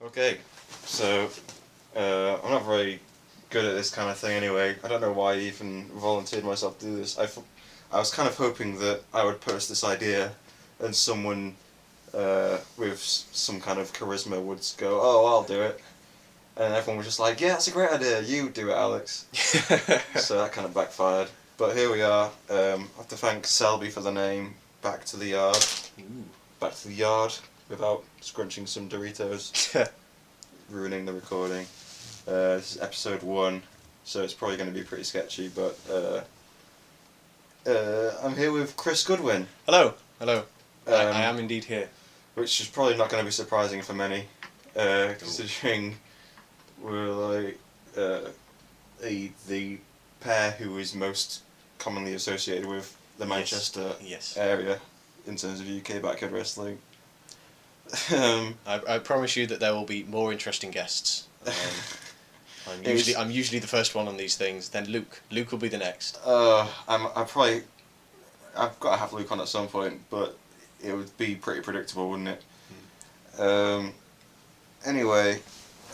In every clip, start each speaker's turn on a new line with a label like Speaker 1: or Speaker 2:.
Speaker 1: Okay, so I'm not very good at this kind of thing anyway. I don't know why I even volunteered myself to do this. I was kind of hoping that I would post this idea and someone with some kind of charisma would go, "Oh, I'll do it." And everyone was just like, "Yeah, it's a great idea. You do it, Alex." So that kind of backfired. But here we are. I have to thank Selby for the name. Back to the yard.
Speaker 2: Ooh.
Speaker 1: Back to the yard without scrunching some Doritos. Ruining the recording. This is episode 1, so it's probably going to be pretty sketchy, but I'm here with Chris Goodwin.
Speaker 2: Hello. I am indeed here.
Speaker 1: Which is probably not going to be surprising for many, considering we're like the pair who is most commonly associated with the Manchester area in terms of UK backyard wrestling.
Speaker 2: I promise you that there will be more interesting guests. I'm usually the first one on these things. Then Luke will be the next.
Speaker 1: I've got to have Luke on at some point, but it would be pretty predictable, wouldn't it? Anyway,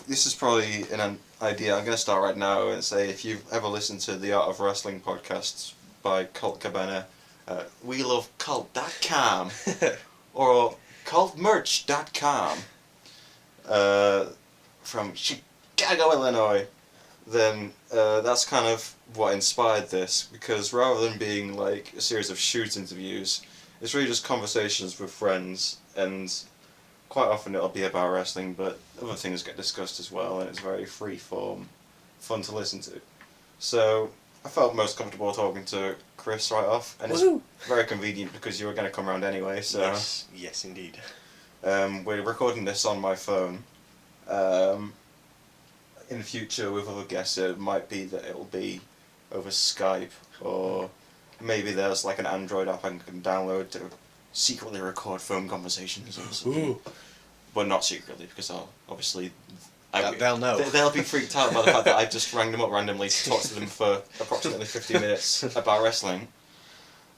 Speaker 1: this is probably an idea. I'm going to start right now and say, if you've ever listened to the Art of Wrestling podcasts by Colt Cabana, we love cult.com or cultmerch.com from Chicago, Illinois, then that's kind of what inspired this, because rather than being like a series of shoot interviews, it's really just conversations with friends, and quite often it'll be about wrestling, but other things get discussed as well, and it's very free form, fun to listen to. So I felt most comfortable talking to Chris right off, and
Speaker 2: Woo-hoo!
Speaker 1: It's very convenient because you were going to come around anyway. So
Speaker 2: yes, indeed.
Speaker 1: We're recording this on my phone. In the future with other guests, it might be that it'll be over Skype, or maybe there's like an Android app I can download to secretly record phone conversations or something.
Speaker 2: Ooh.
Speaker 1: But not secretly, because
Speaker 2: They'll know.
Speaker 1: They'll be freaked out by the fact that I just rang them up randomly to talk to them for approximately 50 minutes about wrestling.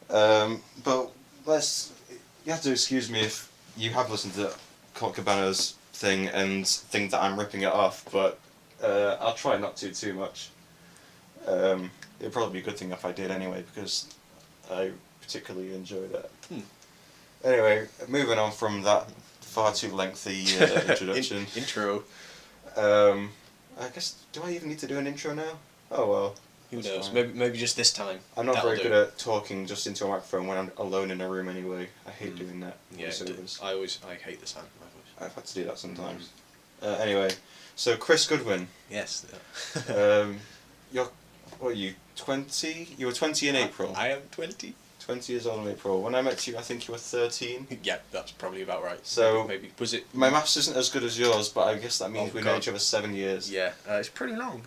Speaker 1: But you have to excuse me if you have listened to Colt Cabana's thing and think that I'm ripping it off, but I'll try not to too much. It'd probably be a good thing if I did anyway, because I particularly enjoyed it. Anyway, moving on from that far too lengthy introduction.
Speaker 2: Intro.
Speaker 1: I guess, do I even need to do an intro now? Oh well.
Speaker 2: Who knows?
Speaker 1: Fine.
Speaker 2: Maybe just this time.
Speaker 1: I'm not very good at talking just into a microphone when I'm alone in a room anyway. I hate doing that.
Speaker 2: Yeah, I hate the sound of my voice.
Speaker 1: I've had to do that sometimes. Anyway, so Chris Goodwin.
Speaker 2: Yes.
Speaker 1: What are you, 20? You were 20 in April.
Speaker 2: I am 20.
Speaker 1: 20 years old in April. When I met you, I think you were 13.
Speaker 2: Yeah, that's probably about right.
Speaker 1: So
Speaker 2: maybe was it?
Speaker 1: My maths isn't as good as yours, but I guess that means we know each other 7 years.
Speaker 2: Yeah, it's pretty long.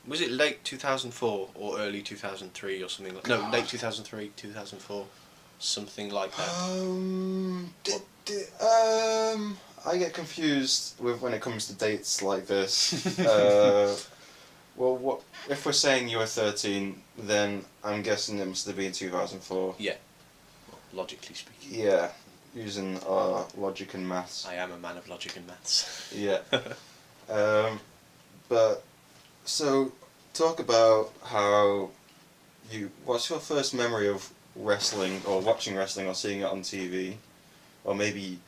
Speaker 2: Was it late 2004 or early 2003 or something like? No, late 2003, 2004, something like that.
Speaker 1: I get confused with when it comes to dates like this. Well, what if we're saying you were 13? Then I'm guessing it must have been 2004.
Speaker 2: Yeah, well, logically speaking.
Speaker 1: Yeah, using our logic and maths.
Speaker 2: I am a man of logic and maths.
Speaker 1: Yeah. But so talk about how what's your first memory of wrestling, or watching wrestling, or seeing it on TV, or maybe.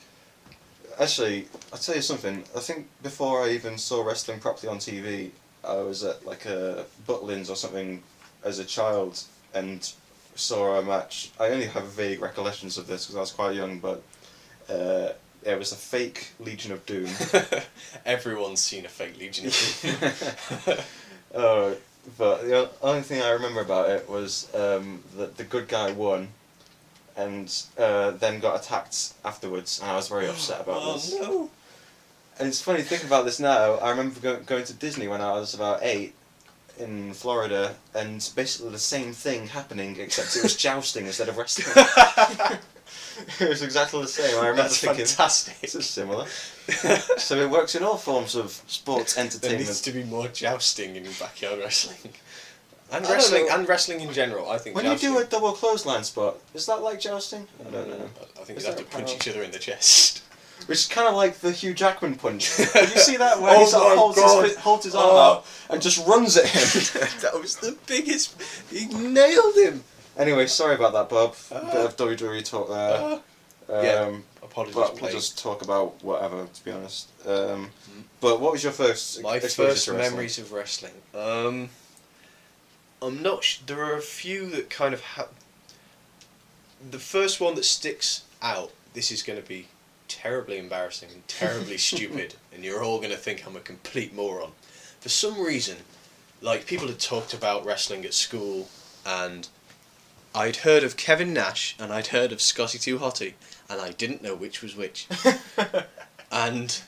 Speaker 1: Actually, I'll tell you something. I think before I even saw wrestling properly on TV, I was at like a Butlins or something as a child and saw a match. I only have vague recollections of this because I was quite young, but it was a fake Legion of Doom.
Speaker 2: Everyone's seen a fake Legion of Doom.
Speaker 1: But the only thing I remember about it was that the good guy won, and then got attacked afterwards, and I was very upset about this.
Speaker 2: Oh no!
Speaker 1: And it's funny thinking about this now. I remember going to Disney when I was about 8 in Florida, and basically the same thing happening, except it was jousting instead of wrestling. It was exactly the same. I remember
Speaker 2: That's
Speaker 1: thinking,
Speaker 2: fantastic.
Speaker 1: this is similar. So it works in all forms of sports entertainment.
Speaker 2: There needs to be more jousting in backyard wrestling. And
Speaker 1: I don't
Speaker 2: wrestling,
Speaker 1: know.
Speaker 2: and wrestling in general, I think.
Speaker 1: When
Speaker 2: jousting,
Speaker 1: you do a double clothesline spot, is that like jousting? I don't know.
Speaker 2: I think
Speaker 1: Is
Speaker 2: you have
Speaker 1: there
Speaker 2: to
Speaker 1: a
Speaker 2: punch
Speaker 1: power?
Speaker 2: each other in the chest.
Speaker 1: Which is kind of like the Hugh Jackman punch. Did you see that? Where
Speaker 2: Oh
Speaker 1: he sort of
Speaker 2: my God.
Speaker 1: holds his arm out and just runs at him.
Speaker 2: That was the biggest. He nailed him.
Speaker 1: Anyway, sorry about that, Bob. Bit of WWE talk there.
Speaker 2: Yeah. Apologies,
Speaker 1: But we'll
Speaker 2: please.
Speaker 1: just talk about whatever, to be honest. But what was your first
Speaker 2: My
Speaker 1: exposure
Speaker 2: first
Speaker 1: to wrestling?
Speaker 2: memories of wrestling. I'm not. There are a few that kind of have. The first one that sticks out. This is going to be terribly embarrassing and terribly stupid, and you're all going to think I'm a complete moron. For some reason, like, people had talked about wrestling at school, and I'd heard of Kevin Nash and I'd heard of Scotty 2 Hotty, and I didn't know which was which. And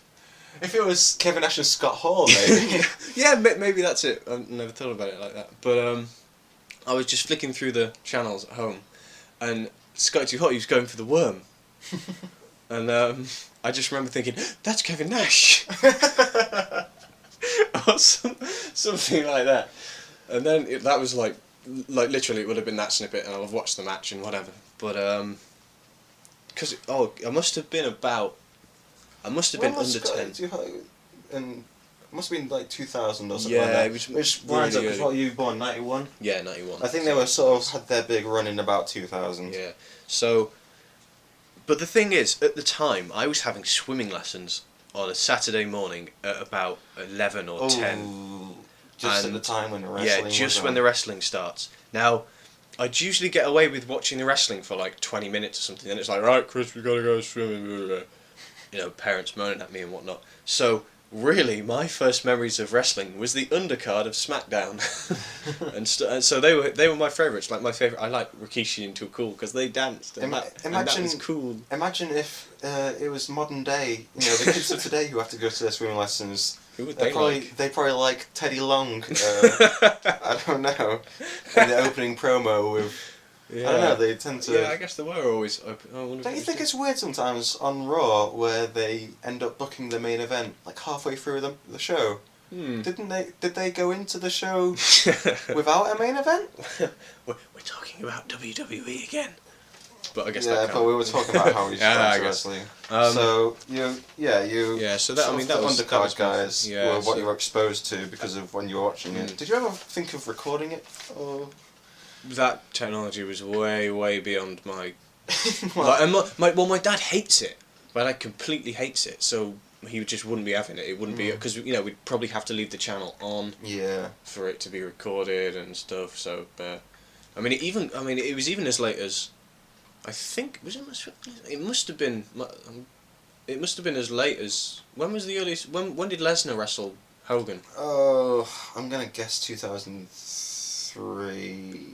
Speaker 1: if it was Kevin Nash and Scott Hall, maybe.
Speaker 2: yeah, maybe that's it. I've never thought about it like that. But I was just flicking through the channels at home, and Scotty 2 Hotty was going for the worm. And I just remember thinking, that's Kevin Nash. Or something like that. And then that was like literally it would have been that snippet, and I'll have watched the match and whatever. But because I must have been under 10.
Speaker 1: And it must have been like 2000 or something
Speaker 2: Yeah,
Speaker 1: like that.
Speaker 2: it was
Speaker 1: Which
Speaker 2: really
Speaker 1: lines up with
Speaker 2: early.
Speaker 1: what you born, 91?
Speaker 2: Yeah, 91.
Speaker 1: I think they were sort of had their big run in about 2000.
Speaker 2: Yeah. So, but the thing is, at the time, I was having swimming lessons on a Saturday morning at about 11 or 10.
Speaker 1: Just
Speaker 2: And
Speaker 1: at the time when the wrestling
Speaker 2: Yeah, just
Speaker 1: was
Speaker 2: when
Speaker 1: on.
Speaker 2: the wrestling starts. Now, I'd usually get away with watching the wrestling for like 20 minutes or something, and it's like, right, Chris, we gotta go swimming. You know, parents moaning at me and whatnot. So, really, my first memories of wrestling was the undercard of SmackDown, and so they were my favourites. Like my favourite, I like Rikishi and Too Cool because they danced, and that was cool.
Speaker 1: Imagine if it was modern day. You know, the kids of today who have to go to their swimming lessons.
Speaker 2: Who would
Speaker 1: They probably like Teddy Long. I don't know. In the opening promo with.
Speaker 2: Yeah.
Speaker 1: I don't know. They tend to.
Speaker 2: Yeah, I guess they were always open.
Speaker 1: Don't you think it's weird sometimes on Raw where they end up booking the main event like halfway through the show? Did they go into the show without a main event?
Speaker 2: We're talking about WWE again. But I guess
Speaker 1: yeah,
Speaker 2: that
Speaker 1: but we were talking about how we started wrestling. So you.
Speaker 2: So that
Speaker 1: the undercard guys
Speaker 2: yeah,
Speaker 1: were what you were exposed to because of when you were watching it. Did you ever think of recording it? Or
Speaker 2: that technology was way beyond my.
Speaker 1: well,
Speaker 2: Like, and my dad hates it. My dad completely hates it. So he just wouldn't be having it. It wouldn't be because we'd probably have to leave the channel on.
Speaker 1: Yeah.
Speaker 2: For it to be recorded and stuff. So, it was even as late as. I think it must have been. It must have been as late as when was the earliest? When did Lesnar wrestle Hogan?
Speaker 1: Oh, I'm gonna guess 2003.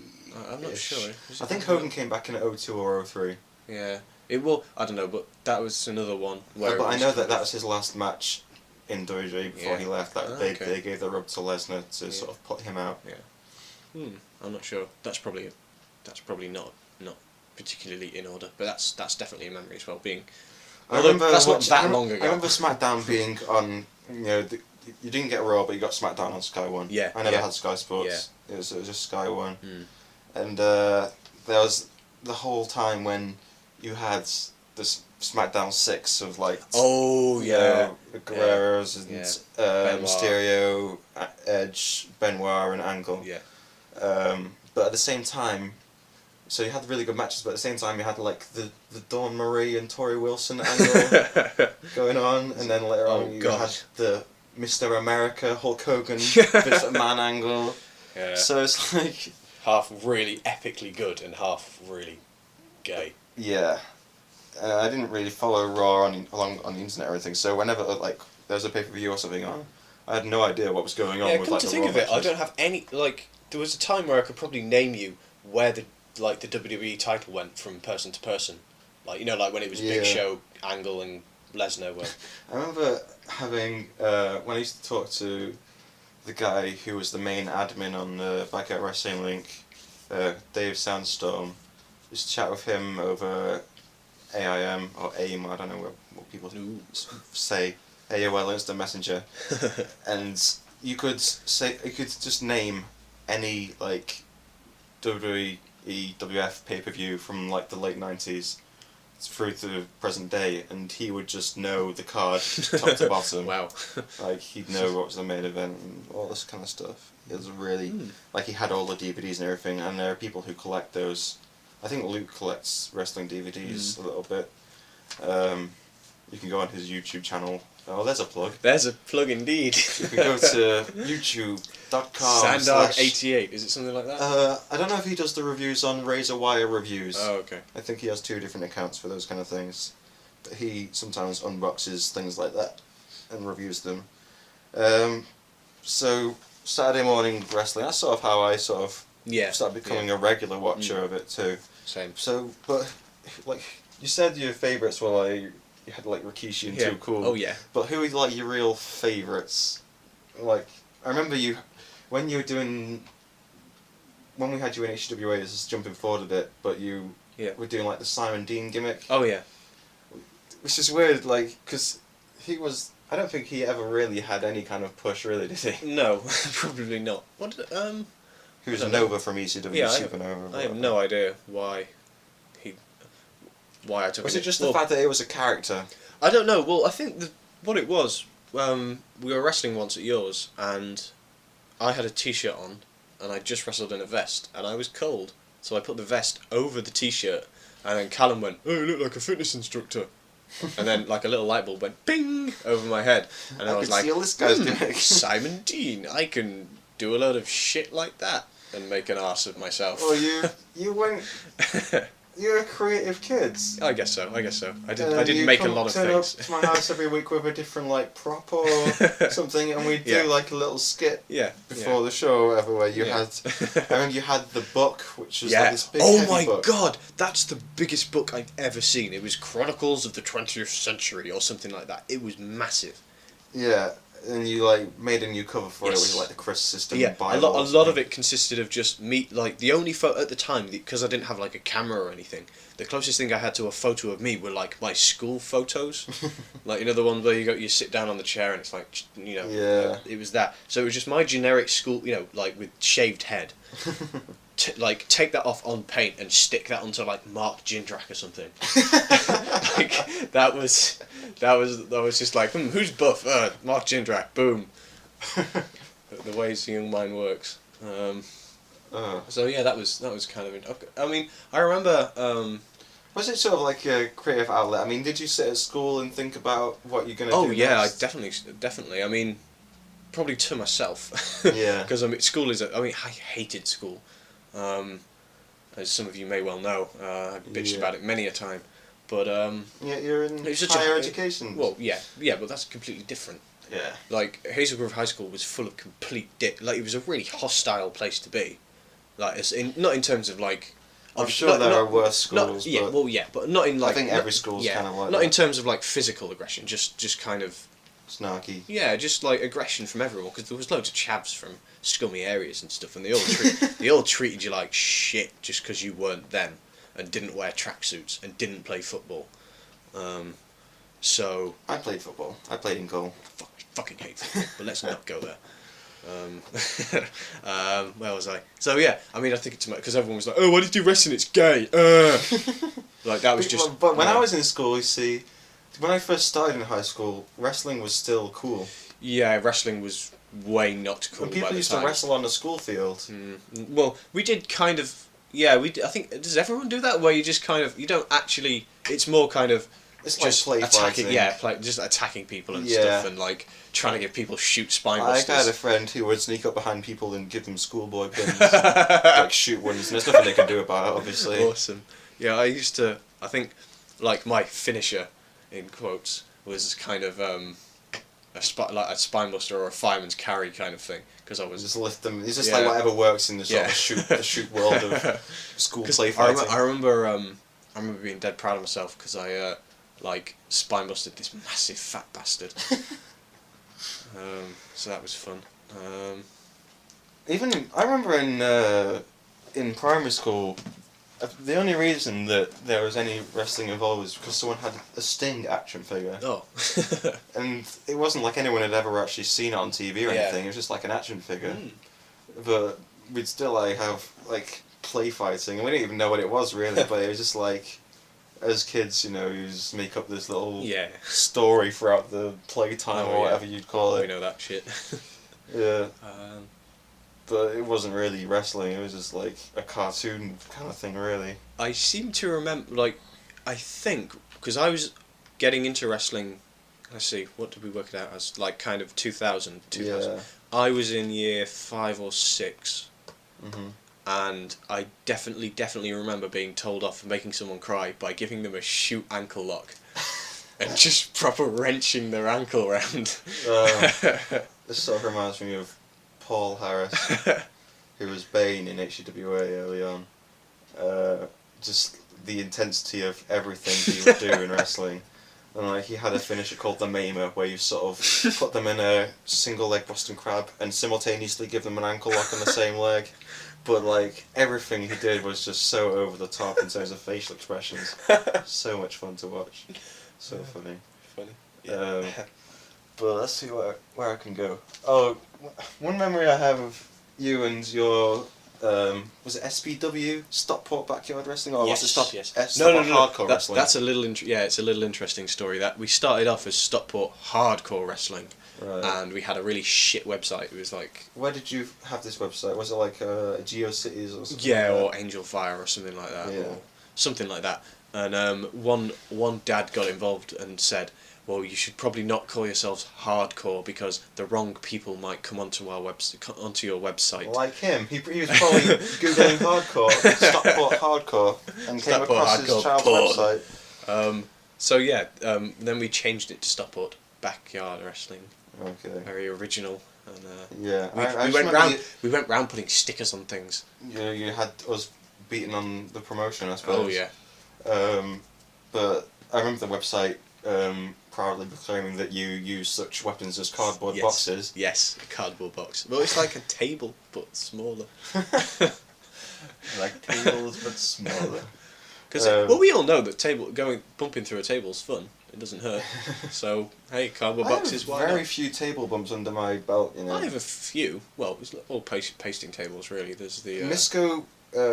Speaker 2: I'm not sure.
Speaker 1: I think Hogan came back in 02 or 03.
Speaker 2: Yeah, I don't know, but that was another one.
Speaker 1: But I know that was his last match in WWE before he left. That they gave the rub to Lesnar to sort of put him out.
Speaker 2: Yeah. I'm not sure. That's probably not particularly in order, but that's definitely a memory as well. That's not that long ago.
Speaker 1: I remember SmackDown being on. You didn't get Raw, but you got SmackDown on Sky One.
Speaker 2: Yeah.
Speaker 1: I never had Sky Sports.
Speaker 2: Yeah.
Speaker 1: It was just Sky One. And there was the whole time when you had this SmackDown 6 of like.
Speaker 2: Oh yeah.
Speaker 1: Guerreros and
Speaker 2: Benoit.
Speaker 1: Mysterio, Edge, Benoit, and Angle.
Speaker 2: Yeah.
Speaker 1: But at the same time. So you had really good matches, but at the same time you had like the Dawn Marie and Tori Wilson angle going on, and then later on you had the Mr. America Hulk Hogan Vince McMahon angle.
Speaker 2: Yeah.
Speaker 1: So it's like
Speaker 2: half really epically good and half really gay.
Speaker 1: Yeah, I didn't really follow Raw along on the internet or anything. So whenever like there was a pay-per-view or something on, I had no idea what was going on.
Speaker 2: Yeah,
Speaker 1: with
Speaker 2: come
Speaker 1: like
Speaker 2: to
Speaker 1: the
Speaker 2: think
Speaker 1: Raw
Speaker 2: of it, I
Speaker 1: matches.
Speaker 2: don't have any like. There was a time where I could probably name you where the WWE title went from person to person, like like when it was Big Show, Angle, and Lesnar were.
Speaker 1: I remember having when I used to talk to the guy who was the main admin on the Backyard Wrestling Link, Dave Sandstorm. Used to chat with him over AIM or AIM. I don't know what people say. AOL Instant Messenger, and you could just name any like WWE WF pay-per-view from like the late 90s, through to the present day, and he would just know the card top to bottom.
Speaker 2: Wow.
Speaker 1: Like, he'd know what was the main event and all this kind of stuff. He was really like, he had all the DVDs and everything, and there are people who collect those. I think Luke collects wrestling DVDs a little bit. You can go on his YouTube channel. Oh, there's a plug.
Speaker 2: There's a plug indeed.
Speaker 1: You can go to youtube.com.
Speaker 2: Sandog88, is it something like that?
Speaker 1: I don't know if he does the reviews on Razor Wire Reviews.
Speaker 2: Oh, okay.
Speaker 1: I think he has 2 different accounts for those kind of things. But he sometimes unboxes things like that and reviews them. So, Saturday morning wrestling, that's sort of how I sort of started becoming a regular watcher of it too.
Speaker 2: Same.
Speaker 1: So, but, like, you said your favourites were like, you had like Rikishi and Too Cool.
Speaker 2: Oh yeah.
Speaker 1: But who are like your real favourites? Like, I remember you, when you were doing, when we had you in HGWA, this is jumping forward a bit, but you were doing like the Simon Dean gimmick.
Speaker 2: Oh yeah.
Speaker 1: Which is weird, like, because he was, I don't think he ever really had any kind of push, really, did he?
Speaker 2: No, probably not. What?
Speaker 1: He was Nova from ECW,
Speaker 2: yeah,
Speaker 1: Supernova.
Speaker 2: I have no idea why I took it.
Speaker 1: Was it just the fact that it was a character?
Speaker 2: I don't know. Well, I think what it was, we were wrestling once at yours, and I had a t-shirt on, and I just wrestled in a vest, and I was cold, so I put the vest over the t-shirt, and then Callum went, "Oh, you look like a fitness instructor." And then, like, a little light bulb went ping over my head, and I was like,
Speaker 1: see all this guy's doing.
Speaker 2: Simon Dean, I can do a load of shit like that and make an arse of myself.
Speaker 1: Well, you went. You're creative kids.
Speaker 2: I guess so. I did make a lot of things.
Speaker 1: You turn up to my house every week with a different like prop or something, and we do like a little skit before the show or whatever. Where you had, I remember you had the book, which was like this big heavy book.
Speaker 2: God, that's the biggest book I've ever seen. It was Chronicles of the 20th Century or something like that. It was massive.
Speaker 1: Yeah. And you like made a new cover for it with like the Chris system.
Speaker 2: Yeah,
Speaker 1: Bible
Speaker 2: a lot of it consisted of just me. Like the only photo at the time, because I didn't have like a camera or anything. The closest thing I had to a photo of me were like my school photos, like the one where you sit down on the chair and it's like it was that. So it was just my generic school, like with shaved head. Like take that off on paint and stick that onto like Mark Jindrak or something. Like that was just like who's buff? Mark Jindrak. Boom. The ways the young mind works. So yeah, that was kind of. I mean, I remember.
Speaker 1: Was it sort of like a creative outlet? I mean, did you sit at school and think about what you're gonna do?
Speaker 2: Oh yeah,
Speaker 1: next?
Speaker 2: I definitely. I mean, probably to myself.
Speaker 1: Yeah.
Speaker 2: Because school is. I hated school. As some of you may well know, I bitched about it many a time, but
Speaker 1: yeah, you're in higher education.
Speaker 2: Well, yeah, but that's completely different.
Speaker 1: Yeah.
Speaker 2: Like Hazel Grove High School was full of complete like it was a really hostile place to be, like not in terms of like.
Speaker 1: I'm sure there are worse schools.
Speaker 2: But not in like.
Speaker 1: I think every school's kind of like.
Speaker 2: Not
Speaker 1: that.
Speaker 2: in terms of like physical aggression, just kind of.
Speaker 1: Snarky.
Speaker 2: Yeah, just like aggression from everyone, because there was loads of chavs from scummy areas and stuff, and they all treated you like shit just because you weren't them and didn't wear tracksuits and didn't play football. So
Speaker 1: I played football. I played in goal.
Speaker 2: Fucking hate football, but let's not go there. Where was I? So yeah, I mean, I think it's because everyone was like, "Oh, why did you do wrestling? It's gay." Like that was just.
Speaker 1: But when I was in school, you see. When I first started in high school, wrestling was still cool.
Speaker 2: Yeah, wrestling was way not cool.
Speaker 1: And people used to wrestle on the school field.
Speaker 2: Well, we did kind of. Yeah, I think does everyone do that? Where you just kind of you don't actually. It's more kind of.
Speaker 1: It's
Speaker 2: just
Speaker 1: like play
Speaker 2: attacking.
Speaker 1: fighting.
Speaker 2: Yeah, just attacking people and stuff, and like trying to get people shoot spine busters.
Speaker 1: I had a friend who would sneak up behind people and give them schoolboy pins, like shoot ones. And there's nothing they can do about it, obviously.
Speaker 2: Awesome. Yeah, I used to. I think, like my finisher. In quotes, was kind of a spine buster or a fireman's carry kind of thing, because I was
Speaker 1: just lift them. It's just like whatever works in the sort of the shoot world of school play fighting.
Speaker 2: I remember being dead proud of myself because I like spine busted this massive fat bastard. So that was fun.
Speaker 1: Even I remember in primary school. The only reason that there was any wrestling involved was because someone had a Sting action figure.
Speaker 2: Oh.
Speaker 1: And it wasn't like anyone had ever actually seen it on TV or anything. It was just like an action figure. But we'd still like have like play fighting, and we didn't even know what it was really. But it was just like as kids, you know, you just make up this little
Speaker 2: Yeah.
Speaker 1: story throughout the playtime or whatever you'd call it.
Speaker 2: We know that shit.
Speaker 1: Yeah.
Speaker 2: Um,
Speaker 1: But it wasn't really wrestling, it was just like a cartoon kind of thing, really.
Speaker 2: I seem to remember, like, I think, because I was getting into wrestling, let's see, what did we work it out as? Like, kind of 2000.
Speaker 1: Yeah.
Speaker 2: I was in year 5 or 6,
Speaker 1: Mhm.
Speaker 2: and I definitely remember being told off for making someone cry by giving them a shoot ankle lock. And just proper wrenching their ankle around.
Speaker 1: This sort of reminds me of Paul Harris, who was Bane in HGWA early on. Just the intensity of everything he would do in wrestling. And like he had a finisher called the Maimer, where you sort of put them in a single leg Boston Crab and simultaneously give them an ankle lock on the same leg. But like everything he did was just so over the top in terms of facial expressions. So much fun to watch. So funny.
Speaker 2: Funny.
Speaker 1: But let's see where I can go. Oh, one memory I have of you and your was it SPW Stockport Backyard Wrestling or
Speaker 2: Yes,
Speaker 1: was it
Speaker 2: yes.
Speaker 1: Stockport
Speaker 2: No.
Speaker 1: Hardcore Wrestling?
Speaker 2: That's a little it's a little interesting story. That we started off as Stockport Hardcore Wrestling,
Speaker 1: right.
Speaker 2: and we had a really shit website. It was like,
Speaker 1: where did you have this website? Was it like GeoCities or something?
Speaker 2: yeah,
Speaker 1: like
Speaker 2: or Angel Fire or something like that,
Speaker 1: Yeah.
Speaker 2: or something like that. And one dad got involved and said, well, you should probably not call yourselves hardcore because the wrong people might come onto our onto your website.
Speaker 1: Like him, he was probably googling hardcore, Stockport Hardcore, and came
Speaker 2: Stockport
Speaker 1: across his
Speaker 2: Hardcore
Speaker 1: child's
Speaker 2: porn.
Speaker 1: website.
Speaker 2: So yeah, then we changed it to Stockport Backyard Wrestling.
Speaker 1: Okay.
Speaker 2: Very original. And
Speaker 1: Yeah,
Speaker 2: we went round putting stickers on things.
Speaker 1: You had us beating on the promotion, I suppose.
Speaker 2: Oh yeah.
Speaker 1: But I remember the website proudly proclaiming that you use such weapons as cardboard boxes.
Speaker 2: Yes, a cardboard box. Well, it's like a table, but smaller.
Speaker 1: Like tables, but smaller.
Speaker 2: Because well, we all know that bumping through a table is fun. It doesn't hurt. So hey, cardboard boxes.
Speaker 1: I have very few table bumps under my belt, you know.
Speaker 2: I have a few. Well, it's all pasting tables really. There's the
Speaker 1: Misco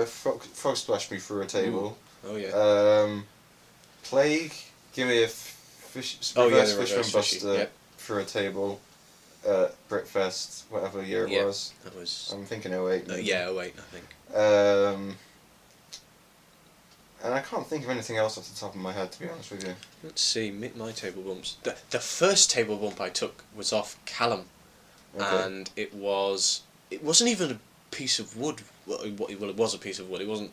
Speaker 1: frog splashed me through a table.
Speaker 2: Ooh. Oh yeah.
Speaker 1: Plague, give me a reverse Fishman Buster through a table. Britfest, whatever year it was.
Speaker 2: That was.
Speaker 1: I'm thinking 08.
Speaker 2: Yeah, 08, I think.
Speaker 1: And I can't think of anything else off the top of my head, to be honest with you.
Speaker 2: Let's see, my table bumps. The first table bump I took was off Callum, and it wasn't even a piece of wood. Well, it was a piece of wood. It wasn't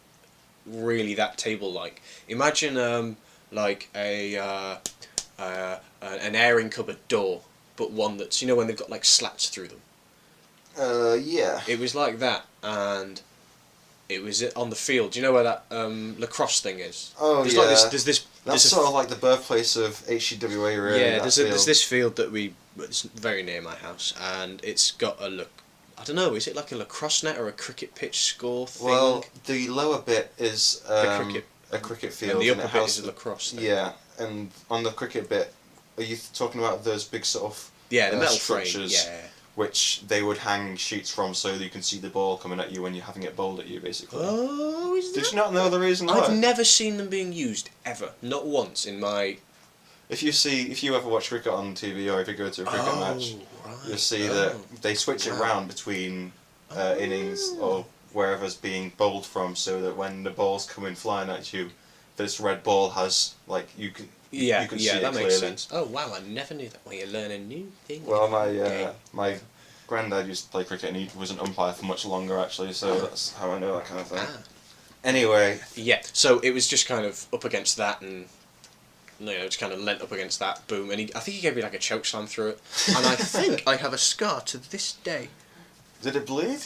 Speaker 2: really that table-like. Imagine like an airing cupboard door, but one that's, you know, when they've got like slats through them.
Speaker 1: Yeah.
Speaker 2: It was like that, and it was on the field. Do you know where that lacrosse thing is?
Speaker 1: Oh,
Speaker 2: there's
Speaker 1: yeah.
Speaker 2: Like this.
Speaker 1: That's sort of like the birthplace of HGWA, really.
Speaker 2: Yeah, there's this field that it's very near my house, and it's got I don't know, is it like a lacrosse net or a cricket pitch score thing?
Speaker 1: Well, the lower bit is a cricket field.
Speaker 2: And the upper bit is a lacrosse thing.
Speaker 1: Yeah, and on the cricket bit, are you talking about those big sort of
Speaker 2: the metal
Speaker 1: structures?
Speaker 2: Frame, yeah.
Speaker 1: Which they would hang sheets from so that you can see the ball coming at you when you're having it bowled at you, basically.
Speaker 2: Oh, is that?
Speaker 1: Did you not know the reason why?
Speaker 2: I've never seen them being used, ever. Not once in my...
Speaker 1: If you ever watch cricket on TV or if you go to a cricket match, you'll see that they switch it round between innings or wherever's being bowled from, so that when the ball's coming flying at you, this red ball has, like, you can see it
Speaker 2: that
Speaker 1: clearly.
Speaker 2: makes sense. Oh wow, I never knew that. Well, you learn a new thing.
Speaker 1: Well, my granddad used to play cricket and he was an umpire for much longer, actually, so that's how I know that kind of thing. Anyway.
Speaker 2: Yeah, so it was just kind of up against that, and just kind of leant up against that, boom, and I think he gave me like a choke slam through it, and I think I have a scar to this day.
Speaker 1: Did it bleed?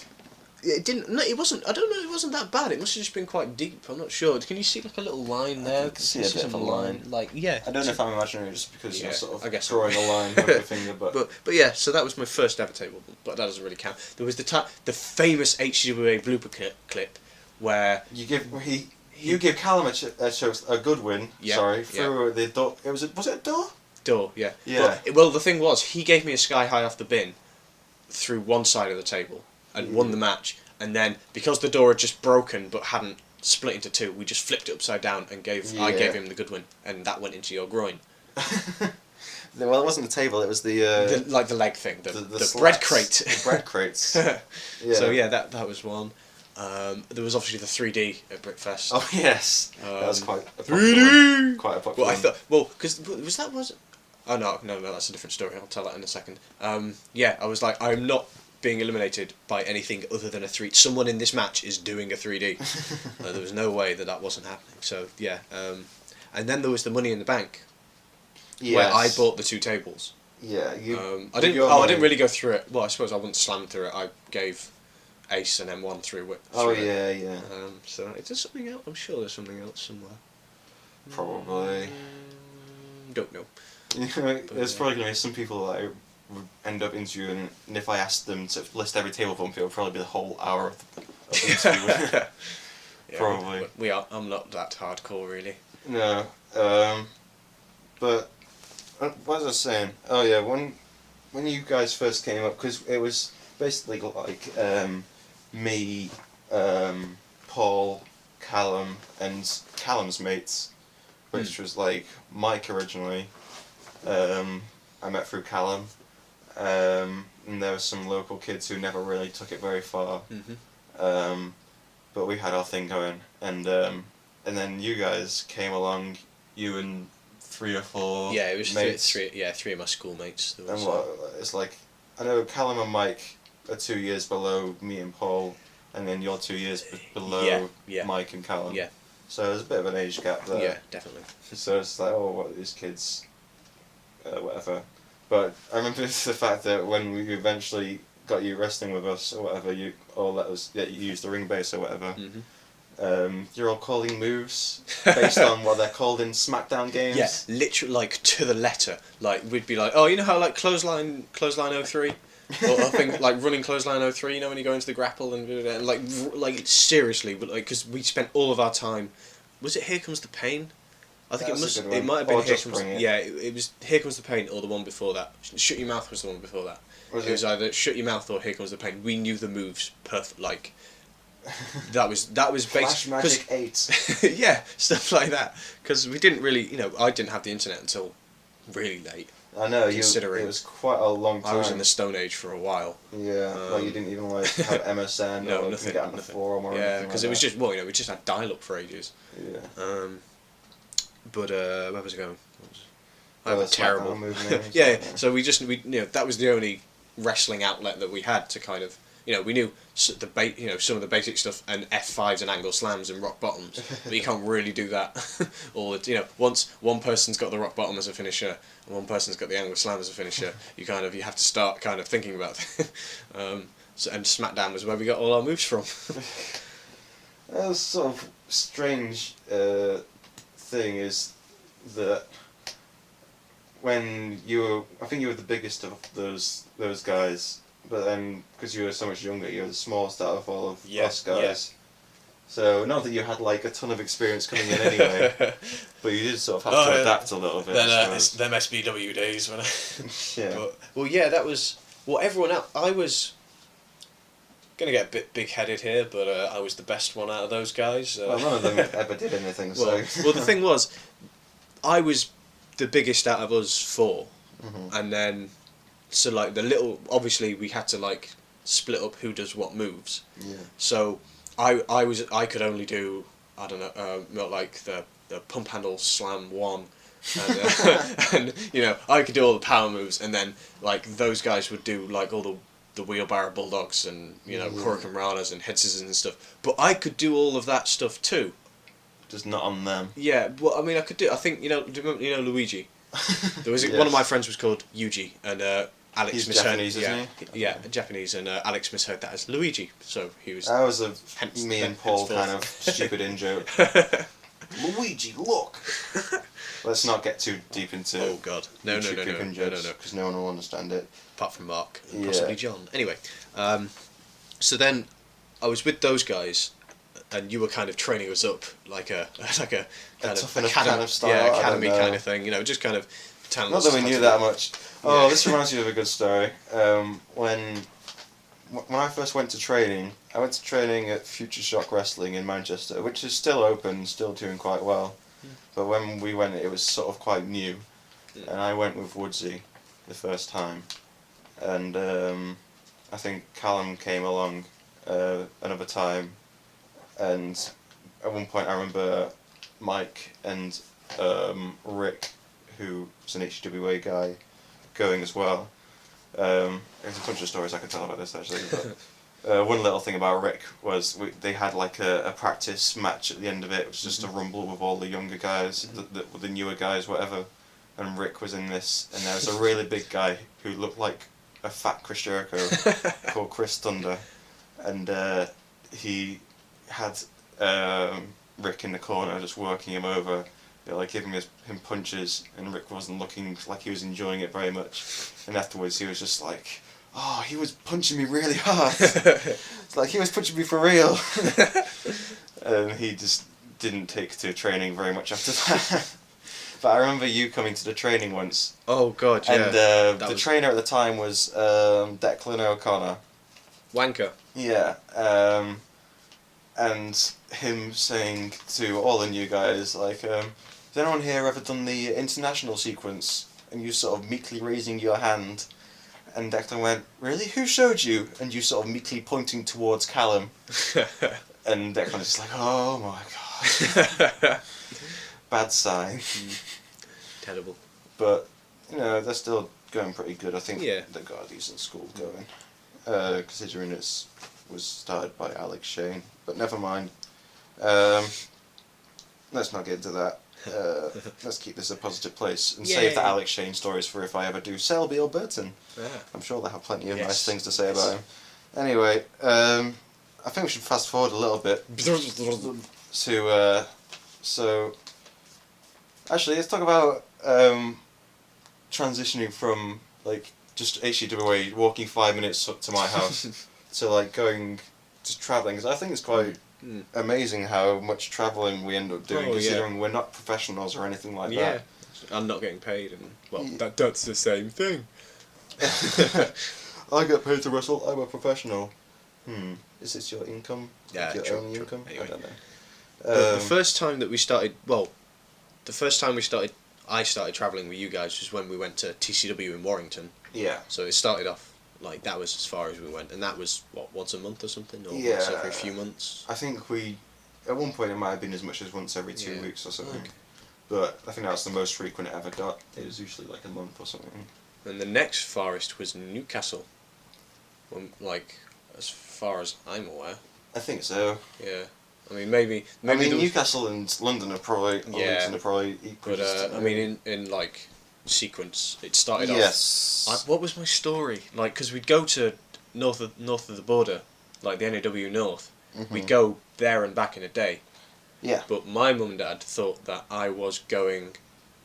Speaker 2: It didn't. No, it wasn't. I don't know. It wasn't that bad. It must have just been quite deep. I'm not sure. Can you see like a little line there?
Speaker 1: I can see a bit of a line.
Speaker 2: Like yeah.
Speaker 1: I don't know if I'm imagining it just because you're sort of
Speaker 2: I guess
Speaker 1: drawing a line with your finger, but
Speaker 2: yeah. So that was my first ever table bump, but that doesn't really count. There was the famous HGWA blooper clip where
Speaker 1: you give Callum a Goodwin.
Speaker 2: Yeah,
Speaker 1: sorry, through the door. Was it a door?
Speaker 2: Door, yeah.
Speaker 1: Yeah.
Speaker 2: But, well, the thing was, he gave me a sky high off the bin through one side of the table and won the match. And then, because the door had just broken but hadn't split into two. We just flipped it upside down and I
Speaker 1: Yeah.
Speaker 2: gave him the Goodwin, and that went into your groin.
Speaker 1: Well, it wasn't the table. It was the
Speaker 2: Like the leg thing, the
Speaker 1: slats,
Speaker 2: bread crate.
Speaker 1: The bread crates. Yeah.
Speaker 2: So yeah, that was one. There was obviously the 3D at Brickfest.
Speaker 1: Oh yes, that was quite a popular
Speaker 2: 3D.
Speaker 1: one. Quite a popular.
Speaker 2: Well, I thought, because was. Oh no, that's a different story. I'll tell that in a second. Yeah, I was like, I'm not being eliminated by anything other than a 3. Someone in this match is doing a 3D. There was no way that wasn't happening. So yeah, and then there was the Money in the Bank, where I bought the 2 tables.
Speaker 1: Yeah,
Speaker 2: I didn't really go through it. Well, I suppose I wouldn't slam through it. I gave Ace and M1 through it.
Speaker 1: Oh yeah.
Speaker 2: So is there something else? I'm sure there's something else somewhere.
Speaker 1: Probably.
Speaker 2: Don't know.
Speaker 1: There's probably going to be some people that I would end up interviewing, and if I asked them to list every table for me, it would probably be the whole hour of the interview.
Speaker 2: Yeah,
Speaker 1: Probably.
Speaker 2: I'm not that hardcore, really.
Speaker 1: No. But what was I saying? Oh yeah, when you guys first came up, because it was basically like me, Paul, Callum, and Callum's mates, which was like Mike originally. I met through Callum, and there were some local kids who never really took it very far. But we had our thing going, and then you guys came along, you and 3 or 4
Speaker 2: Yeah, it was
Speaker 1: mates.
Speaker 2: three of my schoolmates. There was,
Speaker 1: And it's like, I know Callum and Mike are 2 years below me and Paul, and then you're 2 years below
Speaker 2: yeah.
Speaker 1: Mike and Callum.
Speaker 2: Yeah.
Speaker 1: So there's a bit of an age gap there.
Speaker 2: Yeah, definitely.
Speaker 1: So it's like, oh, what are these kids, whatever. But I remember the fact that when we eventually got you wrestling with us or whatever, you used the ring base or whatever. You're all calling moves based on what they're called in SmackDown games.
Speaker 2: Yeah, literally, like, to the letter. Like, we'd be like, oh, you know how, like, clothesline 03? Or I think, like, running clothesline 03, you know, when you go into the grapple and like seriously, but, like, because we spent all of our time... Was it Here Comes the Pain? I think it might have been Here Comes... Yeah, it was Here Comes the Pain or the one before that. Shut Your Mouth was the one before that. It was either Shut Your Mouth or Here Comes the Pain. We knew the moves perfect, like... that was
Speaker 1: Flash
Speaker 2: basically
Speaker 1: Magic 8.
Speaker 2: yeah, stuff like that, because we didn't really, I didn't have the internet until really late.
Speaker 1: I know, it
Speaker 2: considering
Speaker 1: was quite a long time.
Speaker 2: I was in the Stone Age for a while.
Speaker 1: Yeah, like you didn't even like have MSN
Speaker 2: No,
Speaker 1: or
Speaker 2: nothing,
Speaker 1: get on the forum or anything.
Speaker 2: Yeah, because it was just we just had dial-up for ages.
Speaker 1: Yeah.
Speaker 2: But where was it going?
Speaker 1: Oh,
Speaker 2: was terrible. Yeah, so we that was the only wrestling outlet that we had to kind of. We knew some of the basic stuff and F5s and angle slams and rock bottoms, but you can't really do that. Once one person's got the rock bottom as a finisher and one person's got the angle slam as a finisher, you have to start kind of thinking about it. And SmackDown was where we got all our moves from.
Speaker 1: That was sort of strange thing is that when I think you were the biggest of those guys. But then, because you were so much younger, you were the smallest out of all of us guys. Yeah. So, not that you had like a ton of experience coming in anyway, but you did sort of have to adapt a little bit.
Speaker 2: Then it's them SBW days when
Speaker 1: yeah.
Speaker 2: That was... Well, everyone else... I was going to get a bit big-headed here, but I was the best one out of those guys.
Speaker 1: Well, none of them ever did anything, so...
Speaker 2: Well, the thing was, I was the biggest out of us 4, and then... So, like, obviously we had to, like, split up who does what moves.
Speaker 1: Yeah.
Speaker 2: So, I could only do, I don't know, like, the pump handle slam 1. And, I could do all the power moves, and then, like, those guys would do, like, all the wheelbarrow bulldogs and, Hurricane Ranas and head scissors and stuff. But I could do all of that stuff, too.
Speaker 1: Just not on them.
Speaker 2: Yeah, well, I mean, I think, do you remember Luigi? There was
Speaker 1: Yes.
Speaker 2: One of my friends was called Yuji, and, Alex
Speaker 1: He's
Speaker 2: misheard,
Speaker 1: Japanese, isn't he?
Speaker 2: Yeah, Japanese, and Alex misheard that as Luigi, so he was...
Speaker 1: That was me and Paul kind of stupid in-joke. Luigi, look! Let's not get too deep into...
Speaker 2: Oh, God. No.
Speaker 1: Because no one will understand it.
Speaker 2: Apart from Mark, and possibly John. Anyway, so then I was with those guys, and you were kind of training us up like a kind of style, academy kind of thing, just kind of...
Speaker 1: Not that we knew that much. Oh, this reminds me of a good story. When when I first went to training, I went to training at Future Shock Wrestling in Manchester, which is still open, still doing quite well. But when we went, it was sort of quite new, and I went with Woodsy the first time, and I think Callum came along another time, and at one point I remember Mike and Rick, who was an HGWA guy, going as well. There's a bunch of stories I could tell about this actually. But, one little thing about Rick was they had like a practice match at the end of it. It was just a rumble with all the younger guys, the newer guys, whatever. And Rick was in this, and there was a really big guy who looked like a fat Chris Jericho called Chris Thunder, and he had Rick in the corner just working him over, like giving him punches, and Rick wasn't looking like he was enjoying it very much. And afterwards he was just like, oh, he was punching me really hard. It's like he was punching me for real. And he just didn't take to training very much after that. But I remember you coming to the training once.
Speaker 2: Oh God, yeah.
Speaker 1: And the trainer at the time was Declan O'Connor.
Speaker 2: Wanker.
Speaker 1: Yeah. And him saying to all the new guys, like, has anyone here ever done the international sequence? And you sort of meekly raising your hand. And Declan went, really? Who showed you? And you sort of meekly pointing towards Callum. And Declan was just like, oh my God. Bad sign.
Speaker 2: Terrible.
Speaker 1: But, you know, they're still going pretty good. I think
Speaker 2: Yeah.
Speaker 1: they've got a decent school going. Considering it was started by Alex Shane. But never mind. Let's not get into that. Let's keep this a positive place and save the Alex Shane stories for if I ever do Selby or Burton.
Speaker 2: Yeah.
Speaker 1: I'm sure they'll have plenty of nice things to say about him. Anyway, I think we should fast forward a little bit to so actually let's talk about transitioning from like just HGWA walking 5 minutes up to my house to like going to travelling, because I think it's quite amazing how much travelling we end up doing, considering we're not professionals or anything like that.
Speaker 2: I'm not getting paid, and well, that's the same thing.
Speaker 1: I get paid to wrestle. I'm a professional. Is this your income?
Speaker 2: Yeah,
Speaker 1: your
Speaker 2: true,
Speaker 1: only income?
Speaker 2: Anyway.
Speaker 1: I don't know.
Speaker 2: The first time that we started, I started travelling with you guys was when we went to TCW in Warrington.
Speaker 1: Yeah.
Speaker 2: So it started off like that was as far as we went, and that was what, once a month or something, or once every few months.
Speaker 1: I think at one point it might have been as much as once every 2 weeks or something. But I think that's the most frequent it ever got. It was usually like a month or something.
Speaker 2: And the next farthest was Newcastle. Like, as far as I'm aware.
Speaker 1: I think so.
Speaker 2: Yeah. I mean, maybe
Speaker 1: Newcastle and London are probably equal.
Speaker 2: But I mean, in like sequence, it started off.
Speaker 1: Yes.
Speaker 2: What was my story? Like, because we'd go to north of the border, like the NAW North. We'd go there and back in a day.
Speaker 1: Yeah.
Speaker 2: But my mum and dad thought that I was going.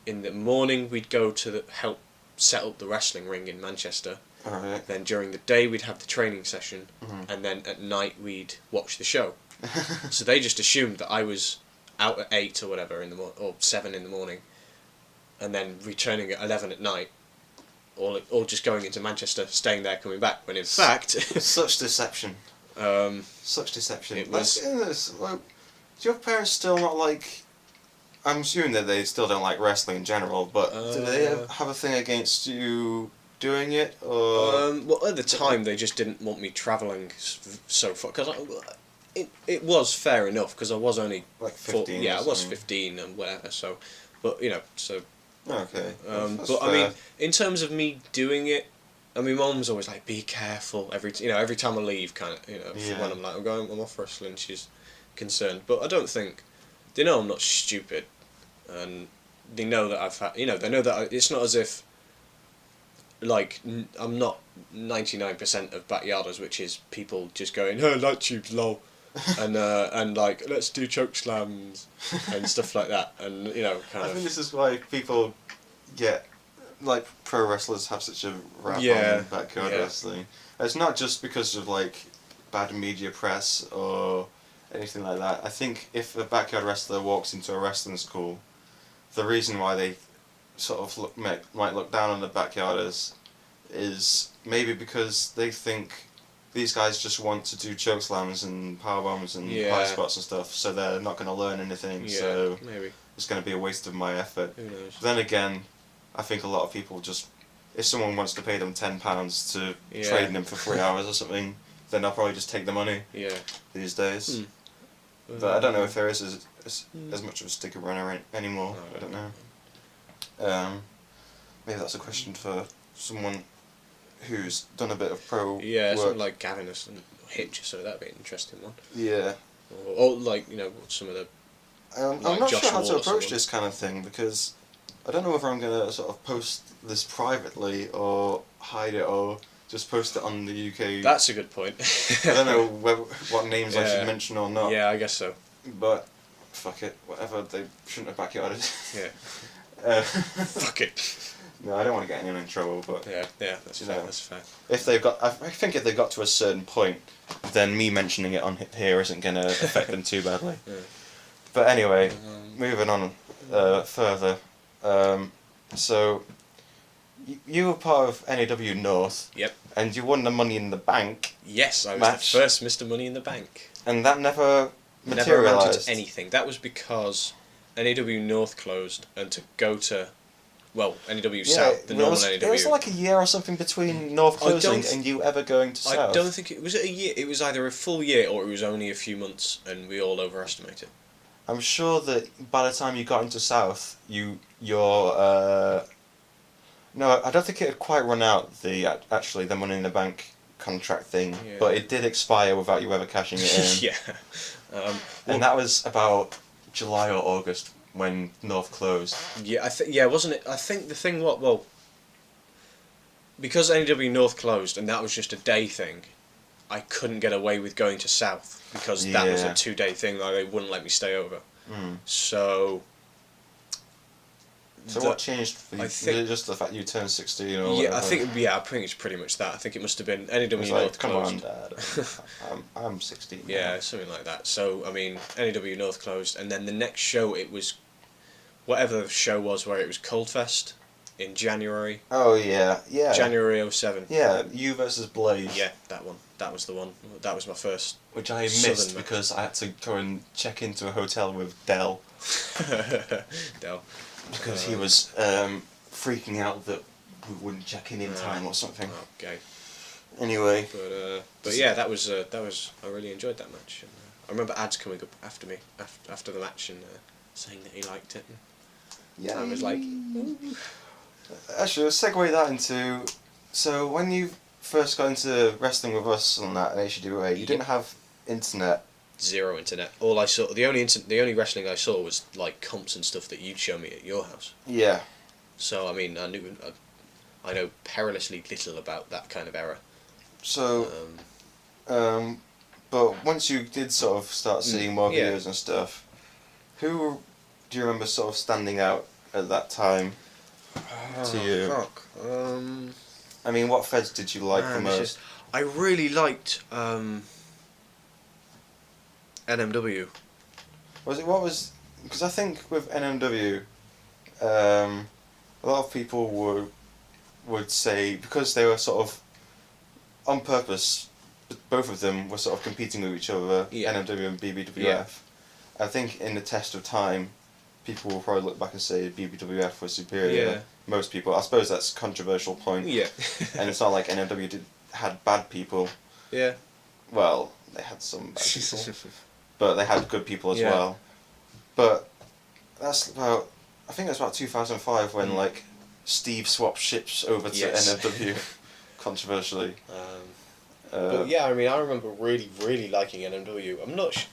Speaker 2: In the morning, we'd go to help set up the wrestling ring in Manchester.
Speaker 1: Alright.
Speaker 2: Then during the day, we'd have the training session, and then at night we'd watch the show. So they just assumed that I was out at 8 or whatever or 7 in the morning, and then returning at 11 at night, or just going into Manchester, staying there, coming back. When in fact,
Speaker 1: such deception. Such deception.
Speaker 2: It was.
Speaker 1: Like, do your parents still not like? I'm assuming that they still don't like wrestling in general, but do they have a thing against you doing it, or?
Speaker 2: Well, at the time they just didn't want me travelling so far, because it was fair enough, because I was only
Speaker 1: like 15.
Speaker 2: I was 15 and whatever. So, but you know, so.
Speaker 1: Okay.
Speaker 2: But
Speaker 1: fair.
Speaker 2: I mean, in terms of me doing it, I mean, Mum's always like, "Be careful." Every time I leave, kind of, when I'm like, I'm off wrestling, she's concerned. But I don't think they know I'm not stupid, and they know that I've had, they know that it's not as if. Like, I'm not 99% of backyarders, which is people just going, "Oh, light tubes, lol," and like, let's do choke slams and stuff like that, and kind of.
Speaker 1: I think this is why people get, like, pro wrestlers have such a rap on backyard wrestling. It's not just because of like bad media press or anything like that. I think if a backyard wrestler walks into a wrestling school, the reason why they sort of might look down on the backyarders is maybe because they think these guys just want to do choke slams and power bombs and high spots and stuff, so they're not going to learn anything.
Speaker 2: Yeah,
Speaker 1: so
Speaker 2: maybe
Speaker 1: it's going to be a waste of my effort.
Speaker 2: Who knows?
Speaker 1: But then again, I think a lot of people just, if someone wants to pay them £10 to train them for 3 hours or something, then they'll probably just take the money.
Speaker 2: Yeah.
Speaker 1: These days. But I don't know if there is as much of a sticker runner anymore. I don't know. Maybe that's a question for someone who's done a bit of pro work.
Speaker 2: Something like Gavin or Hitch, so that'd be an interesting one.
Speaker 1: Yeah.
Speaker 2: Or like, some of the...
Speaker 1: I'm not sure how to approach this kind of thing, because I don't know whether I'm going to sort of post this privately or hide it or just post it on the UK...
Speaker 2: That's a good point.
Speaker 1: I don't know what names I should mention or not.
Speaker 2: Yeah, I guess so.
Speaker 1: But, fuck it, whatever, they shouldn't have backyarded.
Speaker 2: Yeah. Fuck it.
Speaker 1: No, I don't want to get anyone in trouble, but...
Speaker 2: Yeah, that's fair, that's fair.
Speaker 1: If they've got... I think if they got to a certain point, then me mentioning it on here isn't going to affect them too badly.
Speaker 2: Yeah.
Speaker 1: But anyway, moving on further. So, you were part of NAW North.
Speaker 2: Yep.
Speaker 1: And you won the Money in the Bank.
Speaker 2: Yes, I was
Speaker 1: match,
Speaker 2: the first Mr. Money in the Bank.
Speaker 1: And that never materialised.
Speaker 2: Never amounted to anything. That was because NAW North closed, and to go to... Well, NAW South, the normal NAW.
Speaker 1: It was like a year or something between North closing and you ever going to South.
Speaker 2: I don't think it was a year. It was either a full year or it was only a few months, and we all overestimated.
Speaker 1: I'm sure that by the time you got into South, your no, I don't think it had quite run out, the Money in the Bank contract thing, but it did expire without you ever cashing it in.
Speaker 2: Yeah.
Speaker 1: And that was about July or August when North closed.
Speaker 2: Yeah, wasn't it? I think the thing because NAW North closed and that was just a day thing, I couldn't get away with going to South because that was a 2-day thing. Like, they wouldn't let me stay over. So
Speaker 1: what changed for you? Was it just the fact you turned 16 or whatever?
Speaker 2: I think it's pretty much that. I think it must have been NAW North closed.
Speaker 1: Come on, Dad. I'm 16 now.
Speaker 2: Yeah, something like that. So, I mean, NAW North closed, and then the next show, it was whatever the show was where it was Coldfest in January.
Speaker 1: Oh, yeah.
Speaker 2: January 07.
Speaker 1: Yeah, you versus Blaze.
Speaker 2: Yeah, that one. That was the one. That was my first.
Speaker 1: Which I missed because I had to go and check into a hotel with Dell.
Speaker 2: Dell.
Speaker 1: Because he was freaking out that we wouldn't check in time or something.
Speaker 2: Okay.
Speaker 1: Anyway.
Speaker 2: But yeah, that was. I really enjoyed that match. And, I remember Ads coming up after me after the match and saying that he liked it. And I was like. Ooh.
Speaker 1: Actually, let's segue that into. So when you first got into wrestling with us on that at HGWA, you didn't have internet.
Speaker 2: Zero internet. All I saw, the only wrestling I saw was like comps and stuff that you'd show me at your house.
Speaker 1: Yeah.
Speaker 2: So I mean, I know perilously little about that kind of era.
Speaker 1: So, but once you did sort of start seeing more videos and stuff, who do you remember sort of standing out at that time to you?
Speaker 2: Fuck.
Speaker 1: I mean, what feds did you like the most?
Speaker 2: I really liked NMW.
Speaker 1: Because I think with NMW, a lot of people would say, because they were sort of on purpose, both of them were sort of competing with each other, NMW and BBWF. Yeah. I think in the test of time, people will probably look back and say BBWF was superior.
Speaker 2: Yeah.
Speaker 1: Most people. I suppose that's a controversial point.
Speaker 2: Yeah.
Speaker 1: And it's not like NMW had bad people.
Speaker 2: Yeah.
Speaker 1: Well, they had some bad people. But they had good people as well. But that's about... I think that's about 2005 when, like, Steve swapped ships over to NMW, controversially.
Speaker 2: But yeah, I mean, I remember really, really liking NMW. I'm not...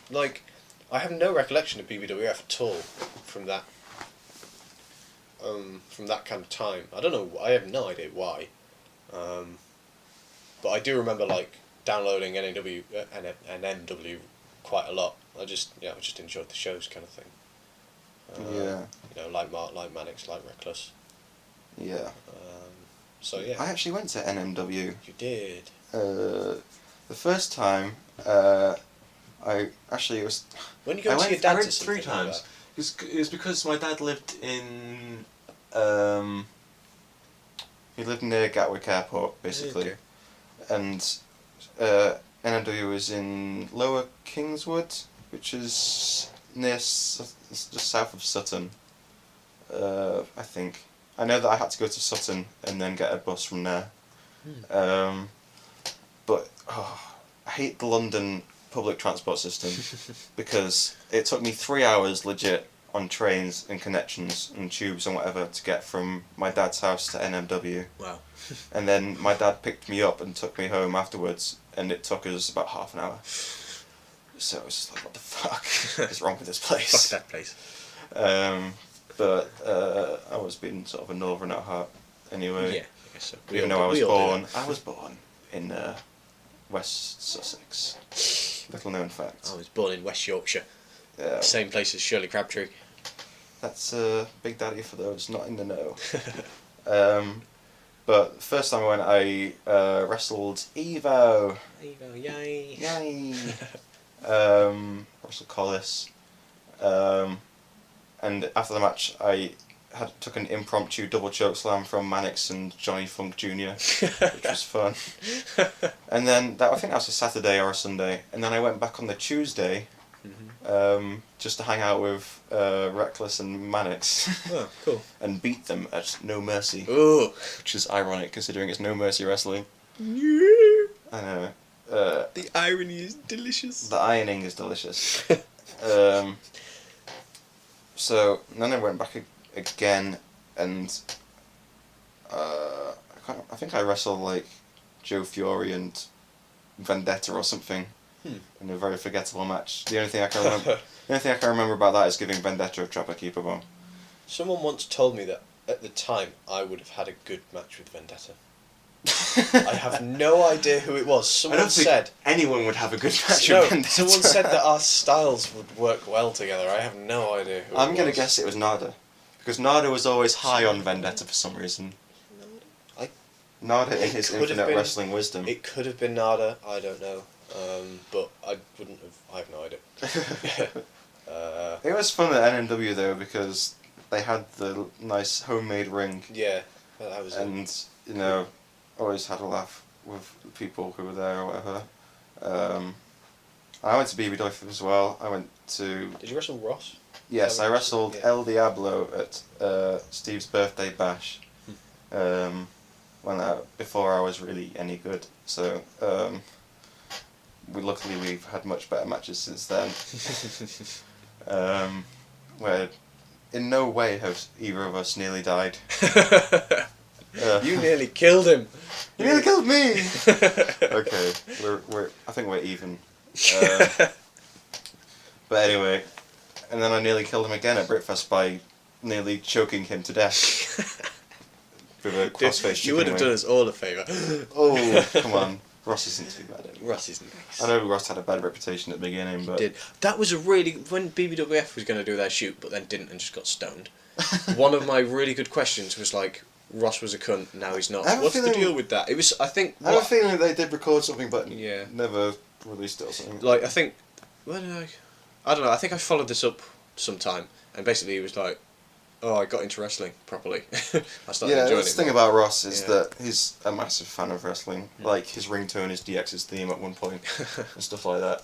Speaker 2: I have no recollection of BBWF at all from that kind of time. I don't know... I have no idea why. But I do remember, like, downloading NMW quite a lot. I just enjoyed the shows, kind of thing. Like Mannix, like Reckless.
Speaker 1: Yeah.
Speaker 2: So yeah.
Speaker 1: I actually went to NMW.
Speaker 2: You did.
Speaker 1: The first time, I actually it was.
Speaker 2: When you go to your dad's?
Speaker 1: I went 3 times. It was because my dad lived in. He lived near Gatwick Airport, basically, and NMW was in Lower Kingswood, which is near just south of Sutton. I think. I know that I had to go to Sutton and then get a bus from there. But I hate the London public transport system because it took me 3 hours legit on trains and connections and tubes and whatever to get from my dad's house to NMW.
Speaker 2: Wow.
Speaker 1: And then my dad picked me up and took me home afterwards, and it took us about half an hour. So it was just like, what the fuck is wrong with this place?
Speaker 2: Fuck that place.
Speaker 1: But I was being sort of a northern at heart anyway.
Speaker 2: Yeah, I guess so.
Speaker 1: Even though I was born in West Sussex. Little known fact.
Speaker 2: I was born in West Yorkshire.
Speaker 1: Yeah.
Speaker 2: Same place as Shirley Crabtree.
Speaker 1: That's Big Daddy for those not in the know. But first time I went, I wrestled Evo.
Speaker 2: Evo, yay.
Speaker 1: Yay. Wrestled Collis. And after the match, I took an impromptu double choke slam from Mannix and Johnny Funk Jr., which was fun. And then I think that was a Saturday or a Sunday. And then I went back on the Tuesday, just to hang out with Reckless and Mannix.
Speaker 2: Oh, cool.
Speaker 1: And beat them at No Mercy.
Speaker 2: Ooh.
Speaker 1: Which is ironic considering it's No Mercy Wrestling. I know.
Speaker 2: The irony is delicious.
Speaker 1: The ironing is delicious. So then I went back again, and I think I wrestled like Joe Fiore and Vendetta or something in a very forgettable match. The only thing I can remember about that is giving Vendetta a Trapper Keeper bomb.
Speaker 2: Someone once told me that at the time I would have had a good match with Vendetta. I have no idea who it was. Someone said
Speaker 1: anyone would have a good match with Vendetta.
Speaker 2: Someone said that our styles would work well together. I have no idea who
Speaker 1: I'm going to guess it was Nada. Because Nada was always high on Vendetta for some reason. Nada in his infinite wrestling wisdom.
Speaker 2: It could have been Nada, I don't know. But I wouldn't have, I have no idea.
Speaker 1: It was fun at NMW though because they had the nice homemade ring.
Speaker 2: Yeah, that was
Speaker 1: and, you know, always had a laugh with the people who were there or whatever. I went to BBW as well. I went to...
Speaker 2: Did you wrestle Ross?
Speaker 1: Yes, I wrestled El Diablo at Steve's birthday bash. Before I was really any good. So, luckily we've had much better matches since then. Where in no way have either of us nearly died.
Speaker 2: You nearly killed him.
Speaker 1: You nearly killed me. Okay, I think we're even. But anyway, and then I nearly killed him again at Britfest by nearly choking him to death with a crossface.
Speaker 2: You would have done us all a favour.
Speaker 1: Oh, come on. Ross isn't too bad anyway.
Speaker 2: Ross is nice.
Speaker 1: I know Ross had a bad reputation at the beginning, but...
Speaker 2: He did. That was when BBWF was going to do their shoot, but then didn't and just got stoned. One of my really good questions was like, Ross was a cunt, now he's not. What's the deal with that? It was, I think...
Speaker 1: I have a feeling that they did record something, but
Speaker 2: yeah,
Speaker 1: never released it or something.
Speaker 2: Like, I think... Where did I don't know, I think I followed this up sometime, and basically he was like, oh, I got into wrestling properly. I started enjoying it.
Speaker 1: The thing about Ross is that he's a massive fan of wrestling. Like, his ringtone is DX's theme at one point, and stuff like that.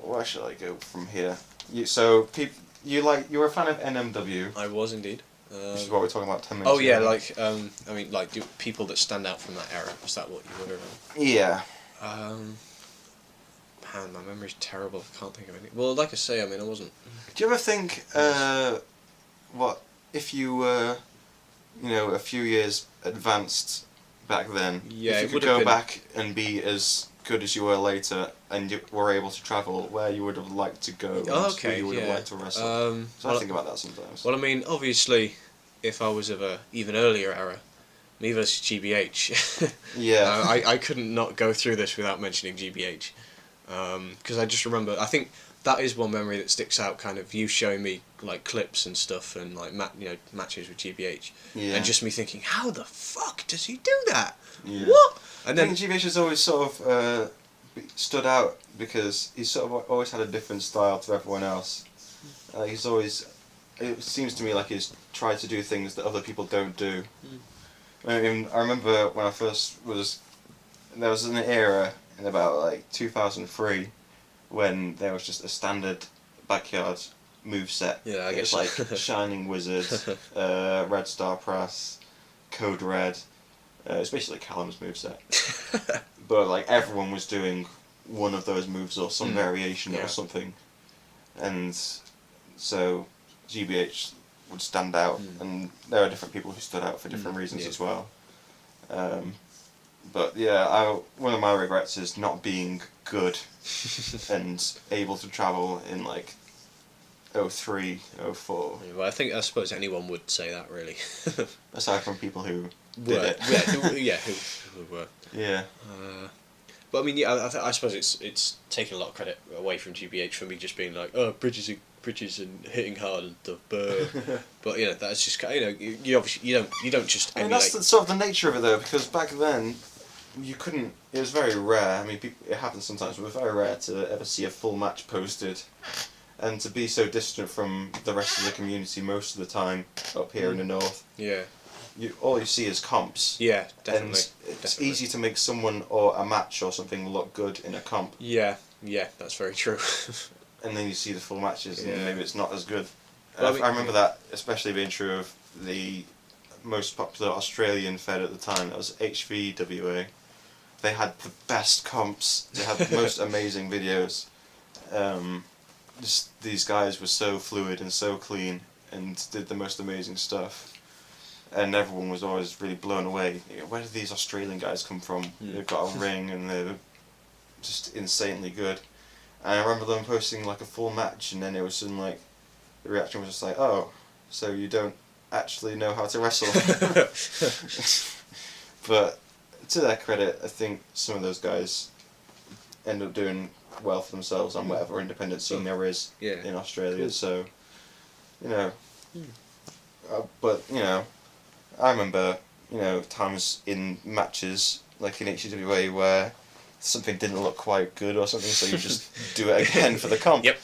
Speaker 1: Where should I go from here? You were a fan of NMW.
Speaker 2: I was indeed.
Speaker 1: Which is what we were talking about 10 minutes ago.
Speaker 2: Oh yeah, like people that stand out from that era. Was that what you were?
Speaker 1: Yeah.
Speaker 2: Man, my memory's terrible. I can't think of anything. Well, like I say, I mean, I wasn't.
Speaker 1: Do you ever think, what if you were, a few years advanced back then?
Speaker 2: Yeah,
Speaker 1: if you could go back and be as good as you were later, and you were able to travel, where you would have liked to go?
Speaker 2: Oh, okay,
Speaker 1: who you would have liked to wrestle. I think about that sometimes.
Speaker 2: Well, I mean, obviously, if I was of a even earlier era, me versus GBH.
Speaker 1: Yeah.
Speaker 2: I couldn't not go through this without mentioning GBH. Because I just remember, I think that is one memory that sticks out, kind of you showing me like clips and stuff and like matches with GBH, and just me thinking, how the fuck does he do that?
Speaker 1: Yeah.
Speaker 2: What? And then
Speaker 1: GBH has always sort of stood out because he's sort of always had a different style to everyone else. It seems to me like he's tried to do things that other people don't do. I mean, I remember when I first was. There was an era in about like 2003 when there was just a standard backyard moveset.
Speaker 2: Yeah, I
Speaker 1: It
Speaker 2: guess
Speaker 1: was like Shining Wizard, Red Star Press, Code Red. It's basically Callum's moveset. But like everyone was doing one of those moves or some variation or something. And so GBH would stand out, and there are different people who stood out for different reasons as well. But yeah, one of my regrets is not being good and able to travel in like 03, 04.
Speaker 2: Well, I suppose anyone would say that, really.
Speaker 1: Aside from people who did it.
Speaker 2: Who were.
Speaker 1: Yeah.
Speaker 2: But I mean, yeah, I suppose it's taking a lot of credit away from GBH for me just being like, oh, bridges and hitting hard and stuff. But you know, that's just you obviously you don't just.
Speaker 1: I mean, that's sort of the nature of it though, because back then you couldn't. It was very rare. I mean, it happens sometimes, but it was very rare to ever see a full match posted, and to be so distant from the rest of the community most of the time up here in the north.
Speaker 2: Yeah.
Speaker 1: All you see is comps.
Speaker 2: Yeah, definitely.
Speaker 1: And it's easy to make someone or a match or something look good in a comp.
Speaker 2: Yeah, that's very true.
Speaker 1: And then you see the full matches, and maybe it's not as good.
Speaker 2: Well,
Speaker 1: I remember that especially being true of the most popular Australian fed at the time. That was HGWA. They had the best comps. They had the most amazing videos. Just these guys were so fluid and so clean, and did the most amazing stuff. And everyone was always really blown away. Where did these Australian guys come from? They've got a ring and they're just insanely good. And I remember them posting like a full match, and then it was in like the reaction was just like, oh, so you don't actually know how to wrestle. But to their credit, I think some of those guys end up doing well for themselves on whatever independent scene there is in Australia. Cool. So, you know, but you know, I remember times in matches like in HGWA where something didn't look quite good or something, so you just do it again for the comp.
Speaker 2: Yep.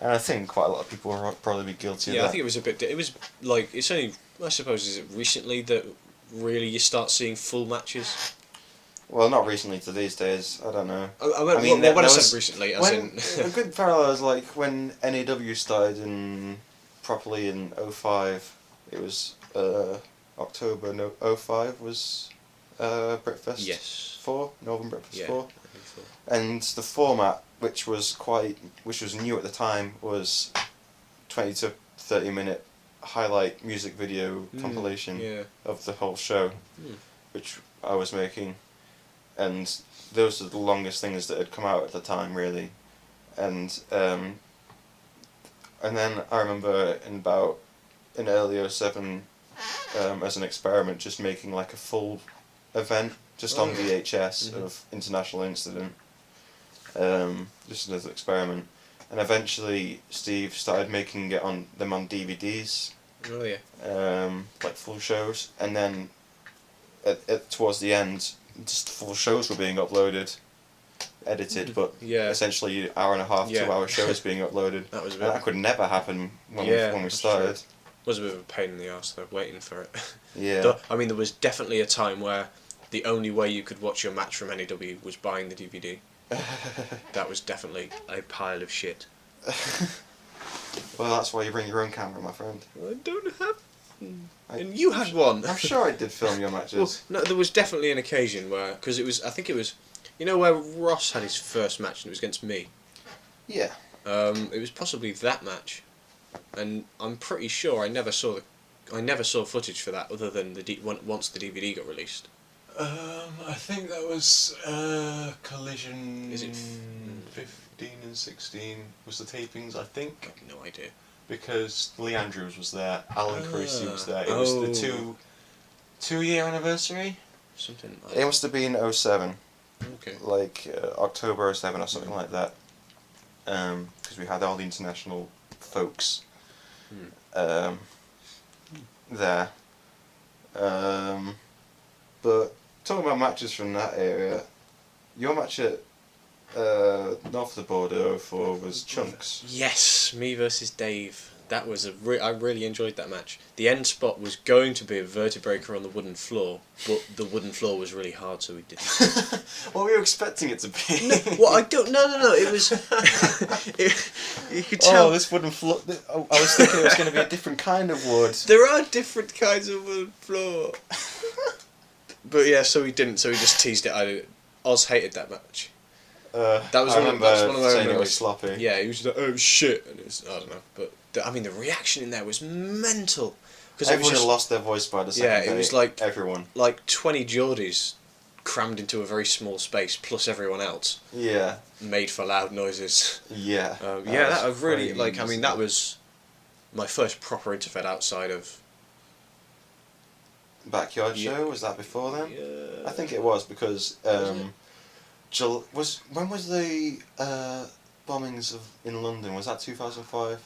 Speaker 1: And I think quite a lot of people will probably be guilty of that.
Speaker 2: Yeah, I think it was a bit. It was like it's only I suppose is it recently that really you start seeing full matches.
Speaker 1: Well, not recently to these days. I don't know.
Speaker 2: I mean, when I said recently, as in
Speaker 1: a good parallel is like when NAW started properly in 05. It was October 05 was Britfest 4, Northern Britfest 4.
Speaker 2: I think so.
Speaker 1: And the format, which was new at the time, was 20 to 30 minute highlight music video compilation of the whole show, which I was making. And those are the longest things that had come out at the time, really. And then I remember in early 07, as an experiment, just making like a full event just on VHS of International Incident, just as an experiment. And eventually Steve started making them on DVDs.
Speaker 2: Oh yeah.
Speaker 1: Like full shows, and then towards the end, just full shows were being uploaded, edited, but essentially hour and a half, 2 hour shows being uploaded. That could never happen when we started.
Speaker 2: Sure. Was a bit of a pain in the arse though, waiting for it.
Speaker 1: Yeah.
Speaker 2: I mean, there was definitely a time where the only way you could watch your match from NAW was buying the DVD. That was definitely a pile of shit.
Speaker 1: Well, that's why you bring your own camera, my friend.
Speaker 2: I don't have. And you had one.
Speaker 1: I'm sure I did film your matches.
Speaker 2: Well, no, there was definitely an occasion where, because I think it was, where Ross had his first match and it was against me.
Speaker 1: Yeah.
Speaker 2: It was possibly that match, and I'm pretty sure I never saw footage for that other than once the DVD got released.
Speaker 3: I think that was Collision.
Speaker 2: Is it
Speaker 3: 15 and 16 was the tapings, I think.
Speaker 2: I have no idea.
Speaker 3: Because Lee Andrews was there, Alan Carisi was there. It was the two-year anniversary.
Speaker 2: Something.
Speaker 1: It must have been 07.
Speaker 2: Okay.
Speaker 1: Like October 07 or something like that. Because we had all the international folks there. But talking about matches from that area, your match at North of the Border 04 was Chunks.
Speaker 2: Yes, me versus Dave. That was I really enjoyed that match. The end spot was going to be a vertebreaker on the wooden floor, but the wooden floor was really hard, so we didn't.
Speaker 3: What were you expecting it to be?
Speaker 2: Well, I don't. No. It was. You could tell.
Speaker 3: Oh, this wooden floor. I was thinking it was going to be a different kind of wood.
Speaker 2: There are different kinds of wooden floor. But yeah, so we didn't. So we just teased it. Oz hated that match. That was
Speaker 3: I
Speaker 2: one
Speaker 3: remember
Speaker 2: of my
Speaker 3: saying it
Speaker 2: memories.
Speaker 3: was sloppy.
Speaker 2: Yeah, he was like, "Oh shit," and it was, I don't know, but the reaction in there was mental. Because
Speaker 3: Everyone had lost their voice by the second
Speaker 2: Yeah, it
Speaker 3: day.
Speaker 2: was like-
Speaker 3: everyone.
Speaker 2: 20 Geordies crammed into a very small space, plus everyone else
Speaker 3: Yeah,
Speaker 2: made for loud noises.
Speaker 3: yeah.
Speaker 2: That was really
Speaker 3: crazy.
Speaker 2: that was my first proper Interfed outside of.
Speaker 3: Backyard
Speaker 2: Yeah.
Speaker 3: show, was that before then?
Speaker 2: Yeah.
Speaker 3: I think it was because when was the bombings in London? Was that 2005?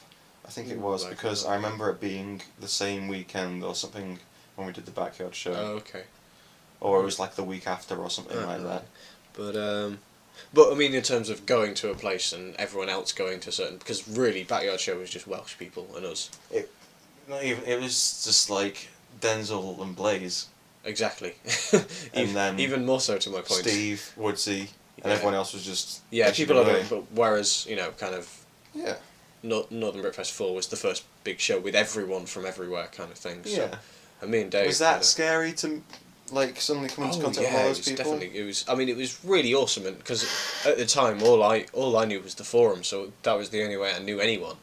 Speaker 3: I think it was because I remember it being the same weekend or something when we did the Backyard show,
Speaker 2: Oh, okay.
Speaker 3: or it was like the week after or something like that.
Speaker 2: But I mean, in terms of going to a place and everyone else going to certain, because really Backyard show was just Welsh people and us.
Speaker 3: Not even. It was just like Denzel and Blaze,
Speaker 2: Exactly.
Speaker 3: and then
Speaker 2: even more so to my point.
Speaker 3: Steve, Woodsy, and
Speaker 2: Yeah.
Speaker 3: everyone else was just
Speaker 2: People are
Speaker 3: HGWA.
Speaker 2: doing, but whereas kind of
Speaker 3: Yeah.
Speaker 2: Northern Brickfest 4 was the first big show with everyone from everywhere kind of thing. So,
Speaker 3: Yeah.
Speaker 2: and me and Dave.
Speaker 3: Was that
Speaker 2: kinda-
Speaker 3: scary to, like, suddenly come into contact with all
Speaker 2: it
Speaker 3: those
Speaker 2: was
Speaker 3: people?
Speaker 2: definitely. It was. I mean, it was really awesome, because at the time, all I knew was the forum, so that was the only way I knew anyone.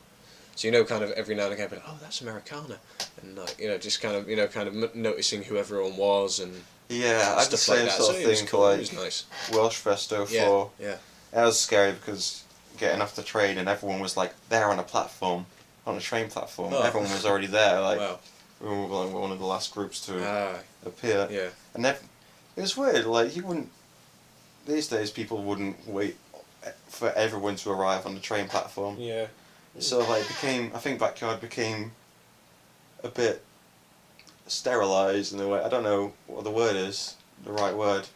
Speaker 2: So kind of every now and again, I'd be like, oh, that's Americana, and just kind of noticing who everyone was and
Speaker 3: Yeah, I did the
Speaker 2: stuff like
Speaker 3: same
Speaker 2: that.
Speaker 3: sort
Speaker 2: So
Speaker 3: of
Speaker 2: it was
Speaker 3: thing
Speaker 2: cool.
Speaker 3: for,
Speaker 2: It
Speaker 3: like,
Speaker 2: was nice.
Speaker 3: Welsh Festo
Speaker 2: Yeah,
Speaker 3: for...
Speaker 2: yeah.
Speaker 3: That was scary because getting off the train and everyone was, like, there on a platform, on a train platform.
Speaker 2: Oh.
Speaker 3: Everyone was already there, like,
Speaker 2: Wow.
Speaker 3: we were like one of the last groups to
Speaker 2: Ah,
Speaker 3: appear.
Speaker 2: yeah.
Speaker 3: And it was weird, like, you wouldn't... These days, people wouldn't wait for everyone to arrive on the train platform.
Speaker 2: Yeah.
Speaker 3: So, like, I think Backyard became a bit sterilised in a way. I don't know what the word is, the right word.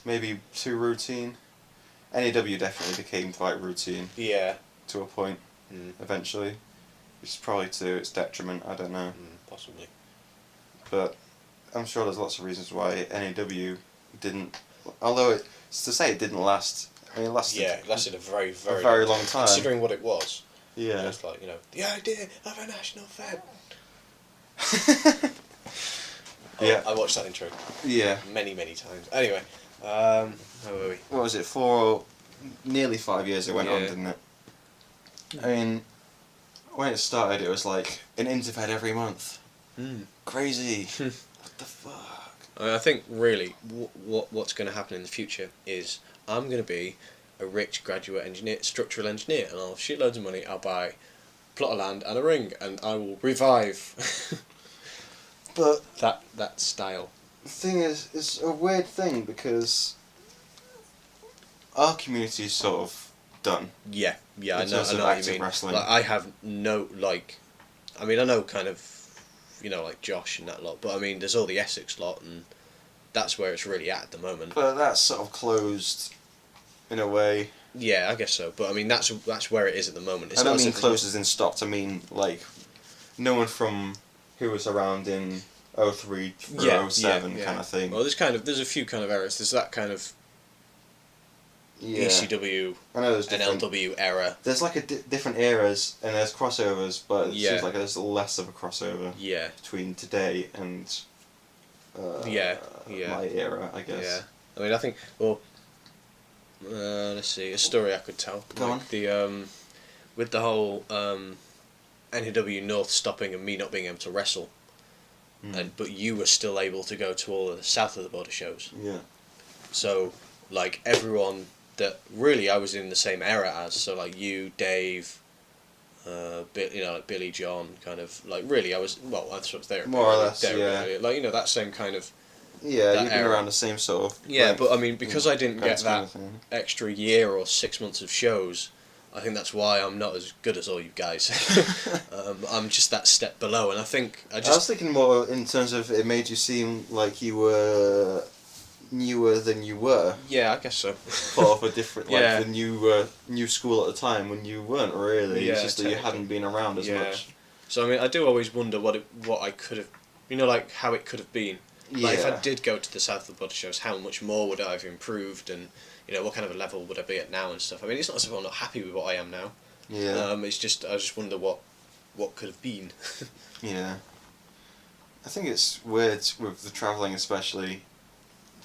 Speaker 3: Maybe too routine. NEW definitely became quite routine
Speaker 2: Yeah.
Speaker 3: to a point, eventually. Which is probably to its detriment, I don't know.
Speaker 2: Possibly.
Speaker 3: But I'm sure there's lots of reasons why NEW didn't... Although, it's to say it didn't last... I mean, it lasted
Speaker 2: It lasted a very, very,
Speaker 3: a very long time.
Speaker 2: Considering what it was.
Speaker 3: Yeah.
Speaker 2: Just like, the idea of a national fed.
Speaker 3: Yeah.
Speaker 2: I watched that intro
Speaker 3: Yeah.
Speaker 2: many, many times. Anyway, how were we?
Speaker 3: What was it, nearly 5 years it went on,
Speaker 2: Yeah.
Speaker 3: didn't it? I mean, when it started, it was like an Interfed every month. Crazy. What the fuck?
Speaker 2: I think really what's going to happen in the future is I'm going to be a rich graduate engineer, structural engineer, and I'll have shitloads of money. I'll buy a plot of land and a ring, and I will revive
Speaker 3: But
Speaker 2: that style.
Speaker 3: the thing is, it's a weird thing because our community is sort of done.
Speaker 2: Yeah, I
Speaker 3: In
Speaker 2: know
Speaker 3: terms of
Speaker 2: what you
Speaker 3: active
Speaker 2: mean.
Speaker 3: wrestling.
Speaker 2: Like, I have no I mean, I know kind of, like Josh and that lot, but I mean, there's all the Essex lot, and that's where it's really at the moment.
Speaker 3: But that's sort of closed in a way.
Speaker 2: Yeah, I guess so. But I mean, that's where it is at the moment. It's
Speaker 3: I
Speaker 2: not
Speaker 3: don't
Speaker 2: as
Speaker 3: mean
Speaker 2: if
Speaker 3: closed as in stopped, I mean like no one from who was around in 03 or 07 kind of thing.
Speaker 2: Well, there's a few kind of eras. There's that kind of
Speaker 3: Yeah.
Speaker 2: ECW
Speaker 3: I know there's
Speaker 2: and
Speaker 3: different...
Speaker 2: LW era.
Speaker 3: There's like different eras and there's crossovers, but it
Speaker 2: Yeah.
Speaker 3: seems like there's less of a crossover
Speaker 2: Yeah.
Speaker 3: between today and my era, I guess.
Speaker 2: Yeah. I mean, I think. Well, let's see. A story I could tell.
Speaker 3: Go on.
Speaker 2: The with the whole NEW North stopping and me not being able to wrestle, but you were still able to go to all of the south of the border shows.
Speaker 3: Yeah.
Speaker 2: So, like, everyone that really I was in the same era as. So, like, you, Dave, like Billy, John, kind of, like, really I was, well, I was sort of there.
Speaker 3: More or less, yeah.
Speaker 2: Like, that same kind of.
Speaker 3: Yeah,
Speaker 2: That
Speaker 3: you've been
Speaker 2: era.
Speaker 3: around the same sort of...
Speaker 2: Yeah,
Speaker 3: like,
Speaker 2: but I mean, because I didn't
Speaker 3: grand
Speaker 2: get
Speaker 3: scheme
Speaker 2: that
Speaker 3: of thing.
Speaker 2: extra year or 6 months of shows, I think that's why I'm not as good as all you guys. I'm just that step below, and I think
Speaker 3: I was thinking more in terms of it made you seem like you were newer than you were.
Speaker 2: Yeah, I guess so.
Speaker 3: Part of a different, like
Speaker 2: Yeah.
Speaker 3: the new school at the time when you weren't really.
Speaker 2: Yeah,
Speaker 3: It's just that you
Speaker 2: technically.
Speaker 3: hadn't been around as
Speaker 2: Yeah.
Speaker 3: much.
Speaker 2: So I mean, I do always wonder what I could have, like how it could have been. Like if I did go to the South of the Blood shows, how much more would I have improved, and what kind of a level would I be at now and stuff. I mean, it's not as if I'm not happy with what I am now.
Speaker 3: Yeah.
Speaker 2: It's just I just wonder what could have been.
Speaker 3: Yeah. I think it's weird with the travelling, especially.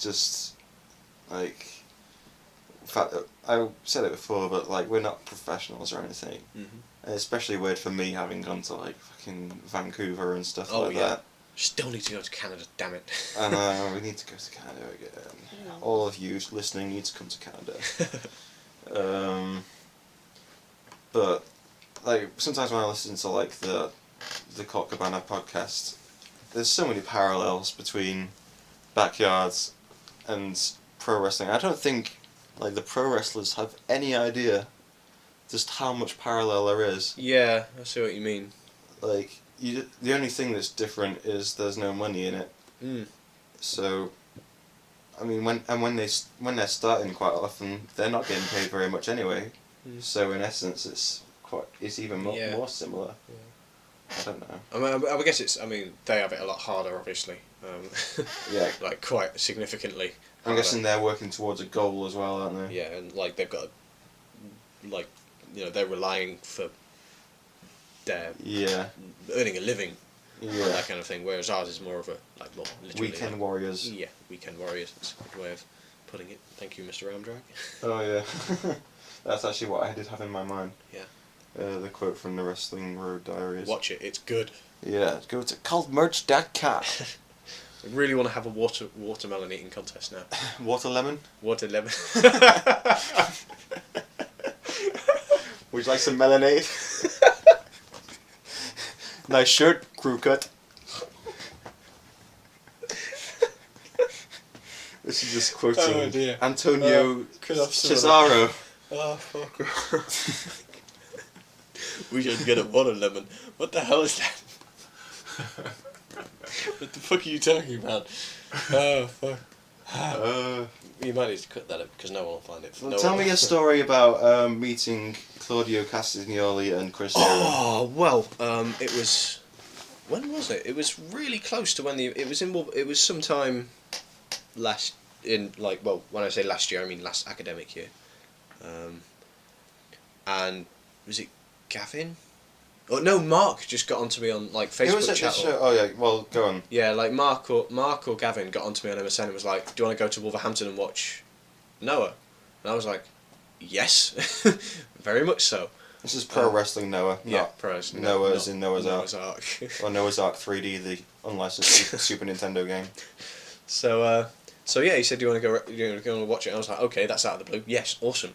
Speaker 3: Just like, in fact, I said it before, but like we're not professionals or anything. And it's especially weird for me having gone to like fucking Vancouver and stuff like that.
Speaker 2: Still need to go to Canada, damn it.
Speaker 3: I know, we need to go to Canada again. Yeah. All of you listening need to come to Canada. But like sometimes when I listen to like the Colt Cabana podcast, there's so many parallels between backyards and pro wrestling. I don't think like the pro wrestlers have any idea just how much parallel there is.
Speaker 2: Yeah, I see what you mean.
Speaker 3: Like the only thing that's different is there's no money in it. So, I mean, when they're starting, quite often they're not getting paid very much anyway. So in essence, it's even more similar. Yeah. I don't know.
Speaker 2: I guess they have it a lot harder, obviously.
Speaker 3: Yeah.
Speaker 2: Like quite significantly.
Speaker 3: I'm guessing they're working towards a goal as well, aren't they?
Speaker 2: Yeah, and like they've got, they're relying for their earning a living.
Speaker 3: Yeah.
Speaker 2: That kind of thing. Whereas ours is more of a more literally
Speaker 3: weekend warriors.
Speaker 2: Yeah, weekend warriors. That's a good way of putting it. Thank you, Mr. Ramdrag.
Speaker 3: Oh yeah, that's actually what I did have in my mind.
Speaker 2: Yeah.
Speaker 3: The quote from the Wrestling Road Diaries.
Speaker 2: Watch it. It's good.
Speaker 3: Yeah, go to cultmerch.com.
Speaker 2: I really want to have a watermelon eating contest now.
Speaker 3: Water lemon.
Speaker 2: Water lemon.
Speaker 3: Would you like some melonade? Nice shirt, crew cut. This is just quoting Antonio Cesaro.
Speaker 2: Oh, fuck. We should get a water lemon. What the hell is that? What the fuck are you talking about? Oh, fuck. You might need to cut that up because no one will find it.
Speaker 3: Well, tell me a story about meeting Claudio Castagnoli and Chris Goodwin.
Speaker 2: Oh, well, it was... When was it? It was really close to when it was sometime when I say last year, I mean last academic year. And was it Gavin? Oh no, Mark just got onto me on Facebook
Speaker 3: Who was at
Speaker 2: chat.
Speaker 3: the show? Oh yeah, well go on.
Speaker 2: Yeah, like Mark or Gavin got onto me on MSN and was like, "Do you want to go to Wolverhampton and watch Noah?" And I was like, "Yes, very much so."
Speaker 3: This is Pro Wrestling Noah.
Speaker 2: Yeah, Pro Wrestling
Speaker 3: Noah's in Noah's Ark.
Speaker 2: Ark.
Speaker 3: Or Noah's Ark 3D, the unlicensed Super Nintendo game.
Speaker 2: So yeah, he said, "Do you want to go and watch it?" And I was like, "Okay, that's out of the blue. Yes, awesome."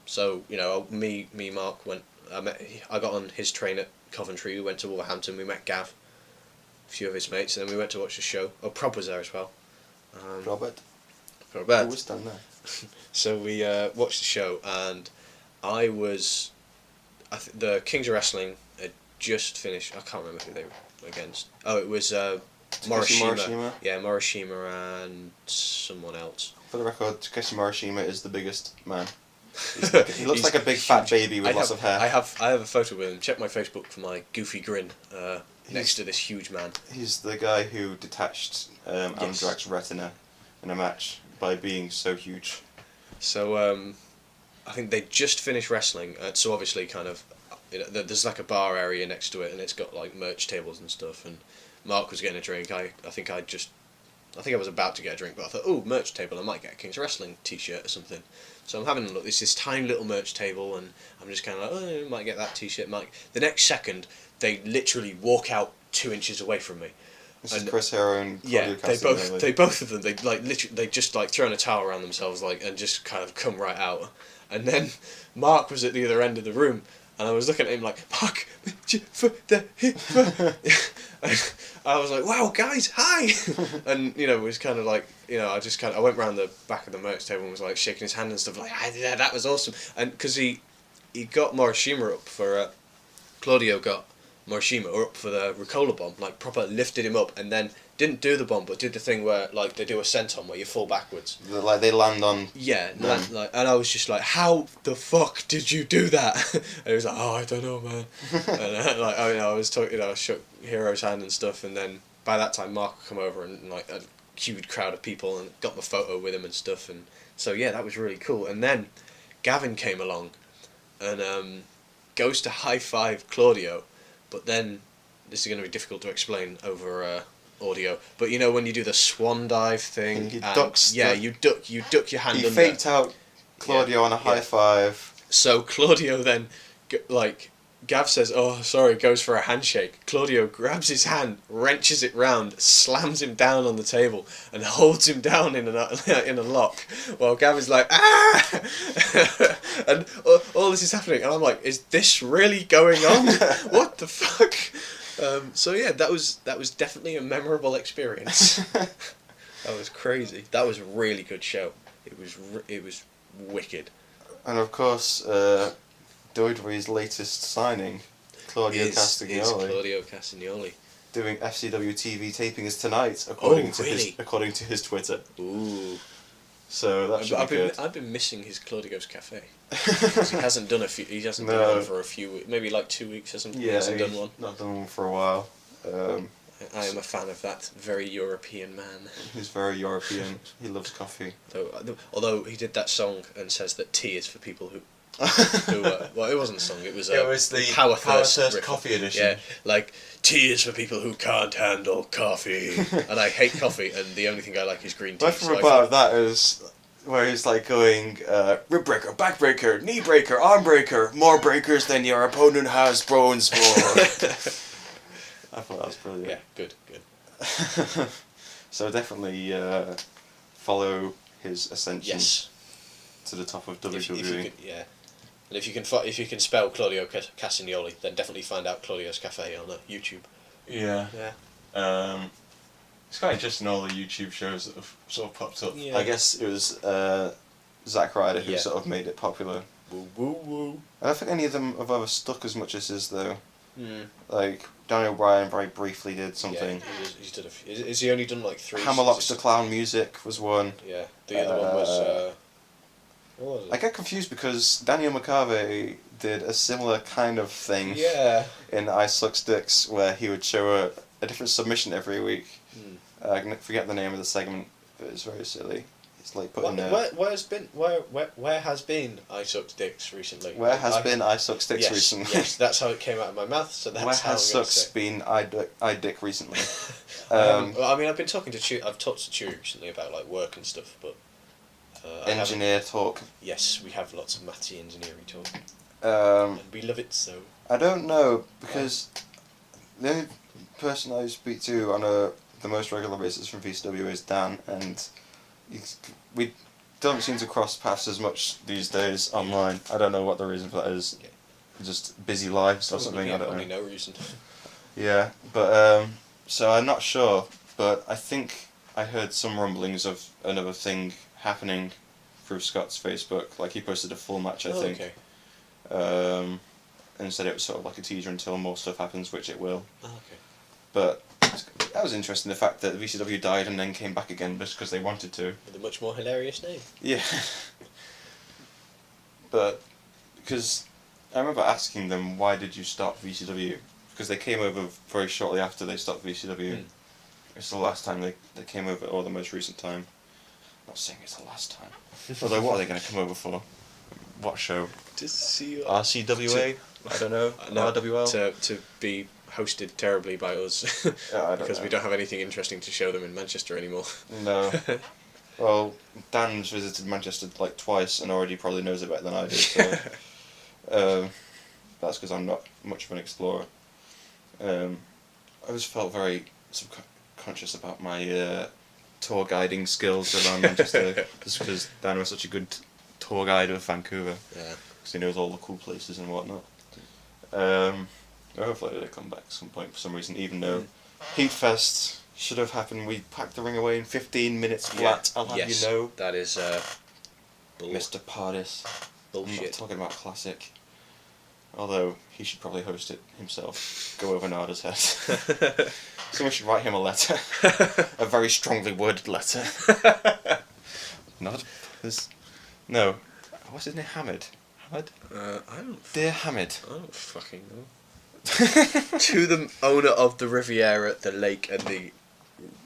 Speaker 2: So me, Mark went. I got on his train at Coventry. We went to Wolverhampton. We met Gav, a few of his mates, and then we went to watch the show. Oh, Prob was there as well.
Speaker 3: Robert.
Speaker 2: Who
Speaker 3: was done there?
Speaker 2: So we watched the show, and the Kings of Wrestling had just finished. I can't remember who they were against. Oh, it was Morishima. Yeah, Morishima and someone else.
Speaker 3: For the record, Takeshi Morishima is the biggest man. He looks like a big fat baby with lots of hair.
Speaker 2: I have a photo with him. Check my Facebook for my goofy grin next to this huge man.
Speaker 3: He's the guy who detached Amdrak's retina in a match by being so huge.
Speaker 2: So I think they just finished wrestling. So obviously, kind of, there's like a bar area next to it, and it's got like merch tables and stuff. And Mark was getting a drink. I think I was about to get a drink, but I thought, oh, merch table, I might get a King's Wrestling t-shirt or something. So I'm having a look. There's this tiny little merch table, and I'm just kind of like, oh, I might get that t-shirt. The next second, they literally walk out 2 inches away from me.
Speaker 3: This is Chris Hero and Claudio
Speaker 2: Castagnoli. They both of them. They literally, they just thrown a towel around themselves, and just kind of come right out. And then Mark was at the other end of the room, and I was looking at him like, Mark, I was like, wow, guys, hi! And, it was kind of like, I went round the back of the merch table and was like shaking his hand and stuff, like, yeah, that was awesome. And because he got Morishima up for, Claudio got Morishima up for the Ricola bomb, like proper lifted him up and then didn't do the bomb, but did the thing where like they do a senton where you fall backwards.
Speaker 3: Like they land on.
Speaker 2: Yeah,
Speaker 3: them.
Speaker 2: and I was just like, how the fuck did you do that? And he was like, oh, I don't know, man. And like, I was talking, I shook Hero's hand and stuff, and then by that time Mark would come over and like a huge crowd of people and got my photo with him and stuff, and so yeah, that was really cool. And then Gavin came along, and goes to high five Claudio, but then this is going to be difficult to explain over audio. But you know when you do the swan dive thing,
Speaker 3: He
Speaker 2: and
Speaker 3: ducks
Speaker 2: you duck your hand
Speaker 3: He
Speaker 2: under.
Speaker 3: faked out Claudio on a high five.
Speaker 2: So Claudio then, Gav says, "Oh, sorry," goes for a handshake. Claudio grabs his hand, wrenches it round, slams him down on the table, and holds him down in a lock. While Gav is like, "Ah!" And all this is happening, and I'm like, "Is this really going on? What the fuck?" So yeah, that was definitely a memorable experience. That was crazy. That was a really good show. It was wicked.
Speaker 3: And of course, WWE's latest signing, Claudio Castagnoli.
Speaker 2: Is Claudio Castagnoli.
Speaker 3: Doing FCW TV tapings tonight, according to his Twitter.
Speaker 2: Ooh.
Speaker 3: So that should be good.
Speaker 2: I've been missing his Claudio's Cafe. He hasn't done done one for a few weeks, maybe like 2 weeks. He hasn't done one.
Speaker 3: Not done one for a while.
Speaker 2: I am a fan of that very European man.
Speaker 3: He's very European. He loves coffee.
Speaker 2: Although he did that song and says that tea is for people who well, it wasn't a song. It was
Speaker 3: the
Speaker 2: Power Thirst
Speaker 3: Coffee edition.
Speaker 2: Yeah, like tea is for people who can't handle coffee, and I hate coffee, and the only thing I like is green tea.
Speaker 3: My favorite part of that is where he's like going rib breaker, back breaker, knee breaker, arm breaker, more breakers than your opponent has bones for. I thought that was brilliant.
Speaker 2: Yeah, good.
Speaker 3: So definitely follow his ascension to the top of WWE.
Speaker 2: And if you can spell Claudio Castagnoli, then definitely find out Claudio's Cafe on YouTube.
Speaker 3: Yeah.
Speaker 2: Yeah.
Speaker 3: It's quite interesting, all the YouTube shows that have sort of popped up.
Speaker 2: Yeah.
Speaker 3: I guess it was Zack Ryder who sort of made it popular.
Speaker 2: Woo woo woo.
Speaker 3: I don't think any of them have ever stuck as much as his though.
Speaker 2: Mm.
Speaker 3: Like Daniel Bryan very briefly did something.
Speaker 2: Yeah, he's done has he only done like 3?
Speaker 3: Hammerlocks the Clown Music was one.
Speaker 2: Yeah, the other one was. What was it?
Speaker 3: I get confused because Daniel McCarvey did a similar kind of thing.
Speaker 2: Yeah.
Speaker 3: In I Suck Sticks, where he would show a different submission every week. I forget the name of the segment, but it's very silly. It's like putting
Speaker 2: where has been I Suck Sticks recently?
Speaker 3: Where has been I Suck Sticks recently?
Speaker 2: Yes, that's how it came out of my mouth. So that's
Speaker 3: where
Speaker 2: how
Speaker 3: has Sucks been I Dick recently?
Speaker 2: Well, I mean, I've been talking to Chew. I've talked to Chew recently about like work and stuff, but
Speaker 3: engineer talk.
Speaker 2: Yes, we have lots of Matty engineering talk.
Speaker 3: And
Speaker 2: we love it so.
Speaker 3: I don't know because the only person I speak to on the most regular basis from VCW is Dan, and we don't seem to cross paths as much these days online. I don't know what the reason for that is.
Speaker 2: Yeah.
Speaker 3: Just busy lives or something.
Speaker 2: Yeah,
Speaker 3: I don't
Speaker 2: probably
Speaker 3: know.
Speaker 2: no reason.
Speaker 3: Yeah, but so I'm not sure, but I think I heard some rumblings of another thing happening through Scott's Facebook. Like he posted a full match, I think.
Speaker 2: Okay.
Speaker 3: And said it was sort of like a teaser until more stuff happens, which it will.
Speaker 2: Oh, okay.
Speaker 3: But that was interesting, the fact that VCW died and then came back again just because they wanted to.
Speaker 2: With a much more hilarious name.
Speaker 3: Yeah. But because I remember asking them, why did you stop VCW? Because they came over very shortly after they stopped VCW. It's the last time they came over, or the most recent time. Not saying it's the last time. Although what are they going to come over for? What show?
Speaker 2: To see
Speaker 3: RCWA? I don't know. RWL?
Speaker 2: To be hosted terribly by us. Because we don't have anything interesting to show them in Manchester anymore.
Speaker 3: No. Well, Dan's visited Manchester like twice and already probably knows it better than I do. So, that's because I'm not much of an explorer. I always felt very subconscious about my tour guiding skills around Manchester, just because Dan was such a good tour guide of Vancouver.
Speaker 2: Yeah.
Speaker 3: Because he knows all the cool places and whatnot. Hopefully they come back at some point for some reason, even though Heatfest should have happened. We packed the ring away in 15 minutes flat, I'll have you know.
Speaker 2: That is
Speaker 3: Mr. Pardis.
Speaker 2: bullshit.
Speaker 3: I'm not talking about classic.
Speaker 1: Although he should probably host it himself. Go over Nada's head. Someone should write him a letter. A very strongly worded letter. Not this. No. What's his name? Hamid. Hamid?
Speaker 2: I don't.
Speaker 1: Dear Hamid.
Speaker 2: I don't fucking know. To the owner of the Riviera, the lake, and the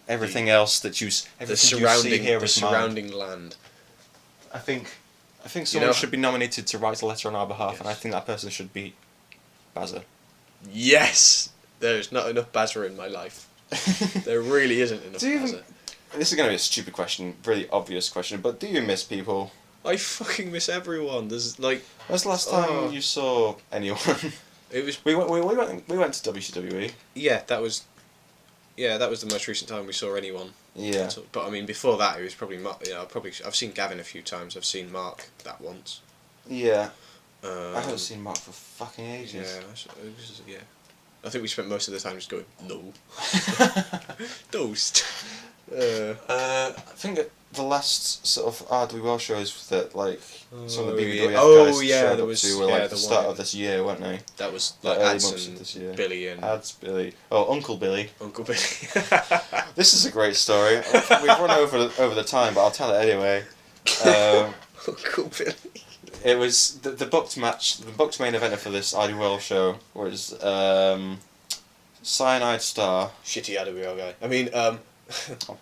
Speaker 1: Everything else that you everything you see here is mine.
Speaker 2: surrounding land.
Speaker 1: I think someone
Speaker 2: know-
Speaker 1: should be nominated to write a letter on our behalf, and I think that person should be Bazza.
Speaker 2: Yes, there's not enough Bazza in my life. There really isn't enough
Speaker 1: Do you
Speaker 2: Bazza.
Speaker 1: even- This is going to be a stupid question, really obvious question, but do you miss people?
Speaker 2: I fucking miss everyone. There's like
Speaker 1: When's the last time
Speaker 2: Oh.
Speaker 1: you saw anyone?
Speaker 2: it was.
Speaker 1: we went to WCWE.
Speaker 2: Yeah, that was the most recent time we saw anyone.
Speaker 1: Yeah.
Speaker 2: So, but I mean, before that, it was probably Mark. I've seen Gavin a few times. I've seen Mark that once.
Speaker 1: Yeah.
Speaker 2: I
Speaker 1: I haven't seen Mark for fucking ages.
Speaker 2: Yeah. I think we spent most of the time just going no. Toast.
Speaker 1: I think the last sort of RWL shows that like some of the BBWF guys showed
Speaker 2: there
Speaker 1: up
Speaker 2: was
Speaker 1: to were like the
Speaker 2: the
Speaker 1: start
Speaker 2: one-
Speaker 1: of this year, weren't they?
Speaker 2: That was
Speaker 1: Like
Speaker 2: like
Speaker 1: early
Speaker 2: Ads
Speaker 1: months of
Speaker 2: and
Speaker 1: this year.
Speaker 2: Billy and
Speaker 1: Ads, Billy. Oh, Uncle Billy.
Speaker 2: Uncle Billy.
Speaker 1: This is a great story. We've run over the time, but I'll tell it anyway.
Speaker 2: Uncle Billy.
Speaker 1: It was the booked match. The booked main event for this IDWL show was Cyanide Star.
Speaker 2: Shitty IWL guy. I mean,
Speaker 1: Oh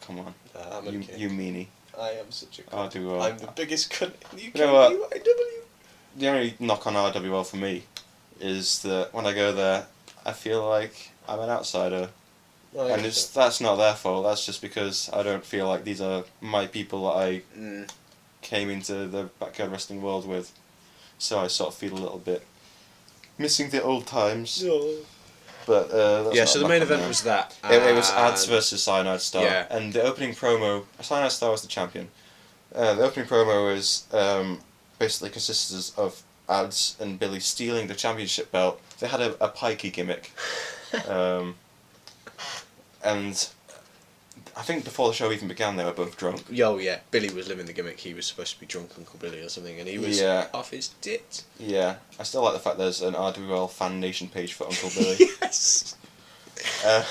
Speaker 1: come on,
Speaker 2: I'm
Speaker 1: you
Speaker 2: okay.
Speaker 1: you meanie.
Speaker 2: I am such a cunt.
Speaker 1: RWL.
Speaker 2: I'm the biggest cunt in the UK.
Speaker 1: You know what?
Speaker 2: UIW.
Speaker 1: The only knock on RWL for me is that when I go there, I feel like I'm an outsider.
Speaker 2: Oh,
Speaker 1: And that's not their fault, that's just because I don't feel like these are my people that I came into the backyard wrestling world with. So I sort of feel a little bit missing the old times. But that's
Speaker 2: Yeah,
Speaker 1: not
Speaker 2: so
Speaker 1: a
Speaker 2: the
Speaker 1: knock
Speaker 2: main
Speaker 1: on
Speaker 2: event
Speaker 1: them.
Speaker 2: was that.
Speaker 1: It was Ads
Speaker 2: and-
Speaker 1: versus Cyanide Star.
Speaker 2: Yeah.
Speaker 1: And the opening promo, Cyanide Star was the champion. The opening promo was basically consisted of Ads and Billy stealing the championship belt. They had a pikey gimmick. And I think before the show even began, they were both drunk.
Speaker 2: Oh yeah, Billy was living the gimmick. He was supposed to be drunk Uncle Billy or something, and he was
Speaker 1: Yeah.
Speaker 2: off his dit.
Speaker 1: Yeah, I still like the fact there's an RWL fan nation page for Uncle Billy.
Speaker 2: Yes.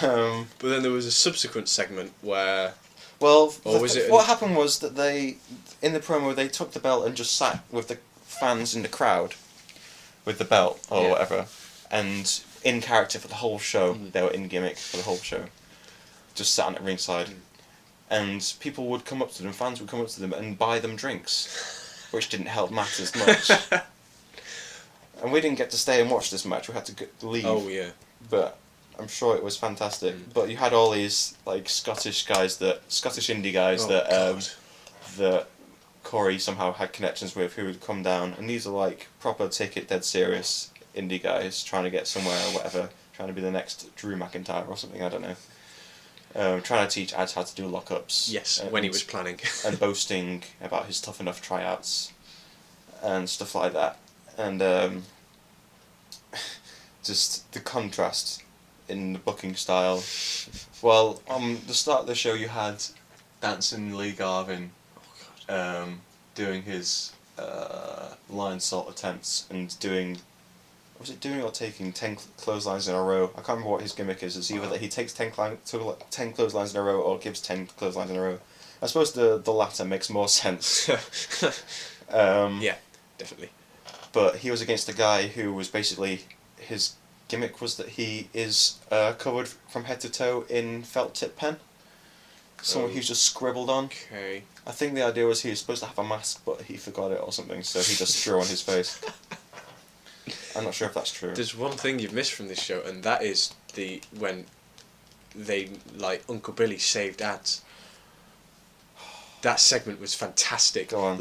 Speaker 1: um,
Speaker 2: But then there was a subsequent segment where
Speaker 1: well,
Speaker 2: Or was it
Speaker 1: what happened was that they, in the promo, they took the belt and just sat with the fans in the crowd with the belt or
Speaker 2: Yeah.
Speaker 1: whatever, and in character for the whole show. They were in gimmick for the whole show. Just sat at ringside, and people would come up to them, fans would come up to them and buy them drinks, which didn't help matters much. And we didn't get to stay and watch this match. We had to leave.
Speaker 2: Oh yeah.
Speaker 1: But I'm sure it was fantastic. But you had all these like Scottish indie guys
Speaker 2: Oh,
Speaker 1: that
Speaker 2: God.
Speaker 1: that Corey somehow had connections with, who would come down, and these are like proper take it dead serious indie guys trying to get somewhere or whatever, trying to be the next Drew McIntyre or something. I don't know. Trying to teach Ads how to do lockups.
Speaker 2: Yes,
Speaker 1: and,
Speaker 2: when he was planning.
Speaker 1: and boasting about his tough enough tryouts and stuff like that. And just the contrast in the booking style. Well, on the start of the show, you had Dancing Lee Garvin doing his line salt attempts and doing. Was it doing or taking 10 clotheslines in a row? I can't remember what his gimmick is. It's either that he takes 10 clotheslines in a row or gives 10 clotheslines in a row. I suppose the latter makes more sense.
Speaker 2: Yeah, definitely.
Speaker 1: But he was against a guy who was basically, his gimmick was that he is covered from head to toe in felt tip pen. Someone who's just scribbled on.
Speaker 2: Okay.
Speaker 1: I think the idea was he was supposed to have a mask, but he forgot it or something, so he just drew on his face. I'm not sure if that's true.
Speaker 2: There's one thing you've missed from this show, and that is when they Uncle Billy saved Ads. That segment was fantastic.
Speaker 1: Go on.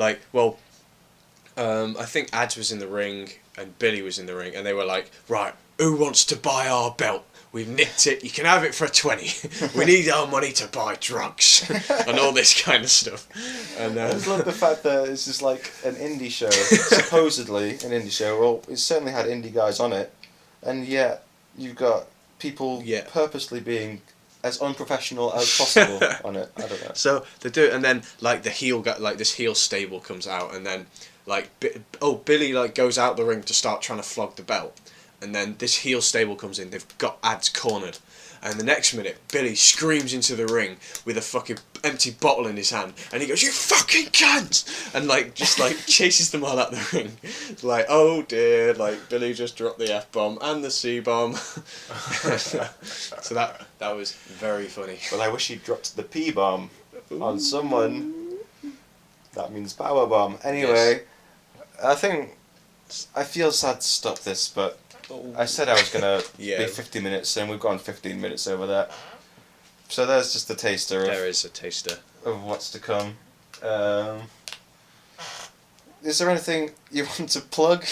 Speaker 2: I think Ads was in the ring and Billy was in the ring, and they were like, "Right, who wants to buy our belt? We've nicked it. You can have it for $20. We need our money to buy drugs," and all this kind of stuff. And
Speaker 1: I just love the fact that it's just like an indie show, supposedly an indie show. Well, it certainly had indie guys on it, and yet you've got people purposely being as unprofessional as possible on it. I don't know.
Speaker 2: So they do, and then the heel this heel stable comes out, and then Billy like goes out the ring to start trying to flog the belt, and then this heel stable comes in. They've got Ads cornered, and the next minute Billy screams into the ring with a fucking empty bottle in his hand, and he goes, "You fucking cunt!" and like just like chases them all out the ring. It's like, oh dear, like Billy just dropped the F-bomb and the C-bomb. So that was very funny.
Speaker 3: Well, I wish he dropped the P-bomb on someone. That means power bomb. Anyway, yes. I feel sad to stop this, but I said I was gonna be 50 minutes, and we've gone 15 minutes over that. So there's just a taster.
Speaker 2: There is a taster
Speaker 3: of what's to come. Is there anything you want to plug?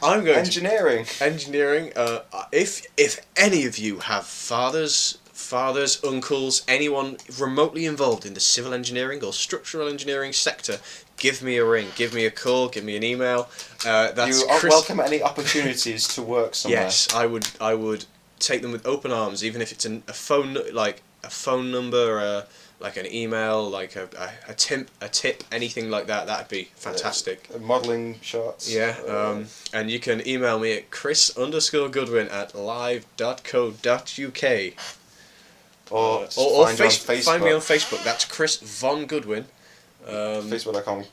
Speaker 2: I'm going
Speaker 3: engineering.
Speaker 2: Engineering. If any of you have fathers, uncles, anyone remotely involved in the civil engineering or structural engineering sector, give me a ring, give me a call, give me an email.
Speaker 3: You welcome any opportunities to work somewhere.
Speaker 2: Yes, I would take them with open arms, even if it's a phone number, like an email, like a tip, anything like that. That'd be fantastic.
Speaker 3: Modelling shots.
Speaker 2: Yeah. And you can email me at chris_goodwin@live.co.uk.
Speaker 3: Or find
Speaker 2: me on Facebook. That's Chris Von Goodwin.
Speaker 3: Facebook.com,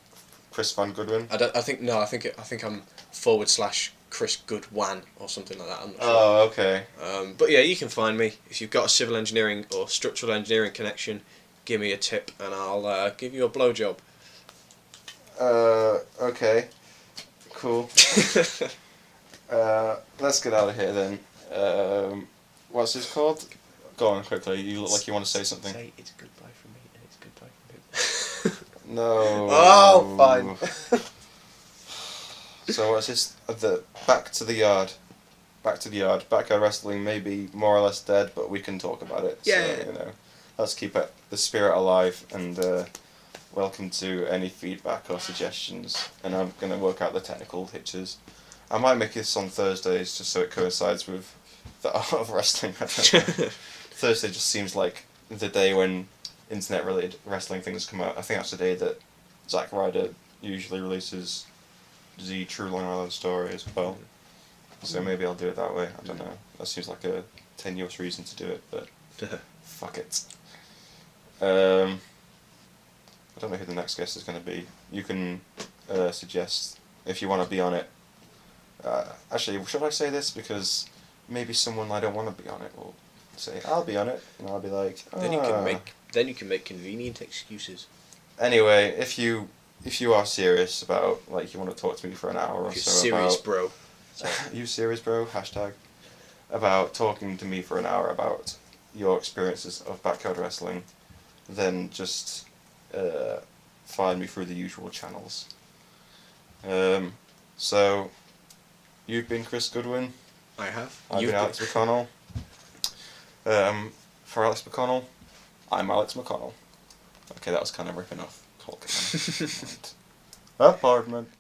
Speaker 3: Chris Von Goodwin.
Speaker 2: I think I'm /Chris Goodwan or something like that. I'm not sure.
Speaker 3: Oh, okay.
Speaker 2: But yeah, you can find me if you've got a civil engineering or structural engineering connection. Give me a tip and I'll give you a blowjob.
Speaker 3: Okay. Cool. Let's get out of here then. What's this called? Go on quickly. You look like you want to say something.
Speaker 2: Say it's goodbye from me and it's goodbye from him.
Speaker 3: No.
Speaker 2: Oh, fine.
Speaker 3: So what's this? Back to the yard. Backyard wrestling may be more or less dead, but we can talk about it.
Speaker 2: Yeah.
Speaker 3: So, let's keep the spirit alive, and welcome to any feedback or suggestions. And I'm going to work out the technical hitches. I might make this on Thursdays just so it coincides with the art of wrestling. I don't know. Thursday just seems like the day when internet-related wrestling things come out. I think that's the day that Zack Ryder usually releases the True Long Island story as well. So maybe I'll do it that way. I don't know. That seems like a tenuous reason to do it, but fuck it. I don't know who the next guest is going to be. You can suggest if you want to be on it. Actually, should I say this? Because maybe someone I don't want to be on it will say, I'll be on it, and I'll be like,
Speaker 2: Then you can make convenient excuses.
Speaker 3: Anyway, if you are serious about, like, you want to talk to me for an hour or so
Speaker 2: serious, bro.
Speaker 3: You serious, bro? Hashtag. About talking to me for an hour about your experiences of backyard wrestling, then just find me through the usual channels. So, you've been Chris Goodwin.
Speaker 2: I have.
Speaker 3: I've been Alex McConnell. For Alex McConnell, I'm Alex McConnell. Okay, that was kind of ripping off Hulk. Apartment.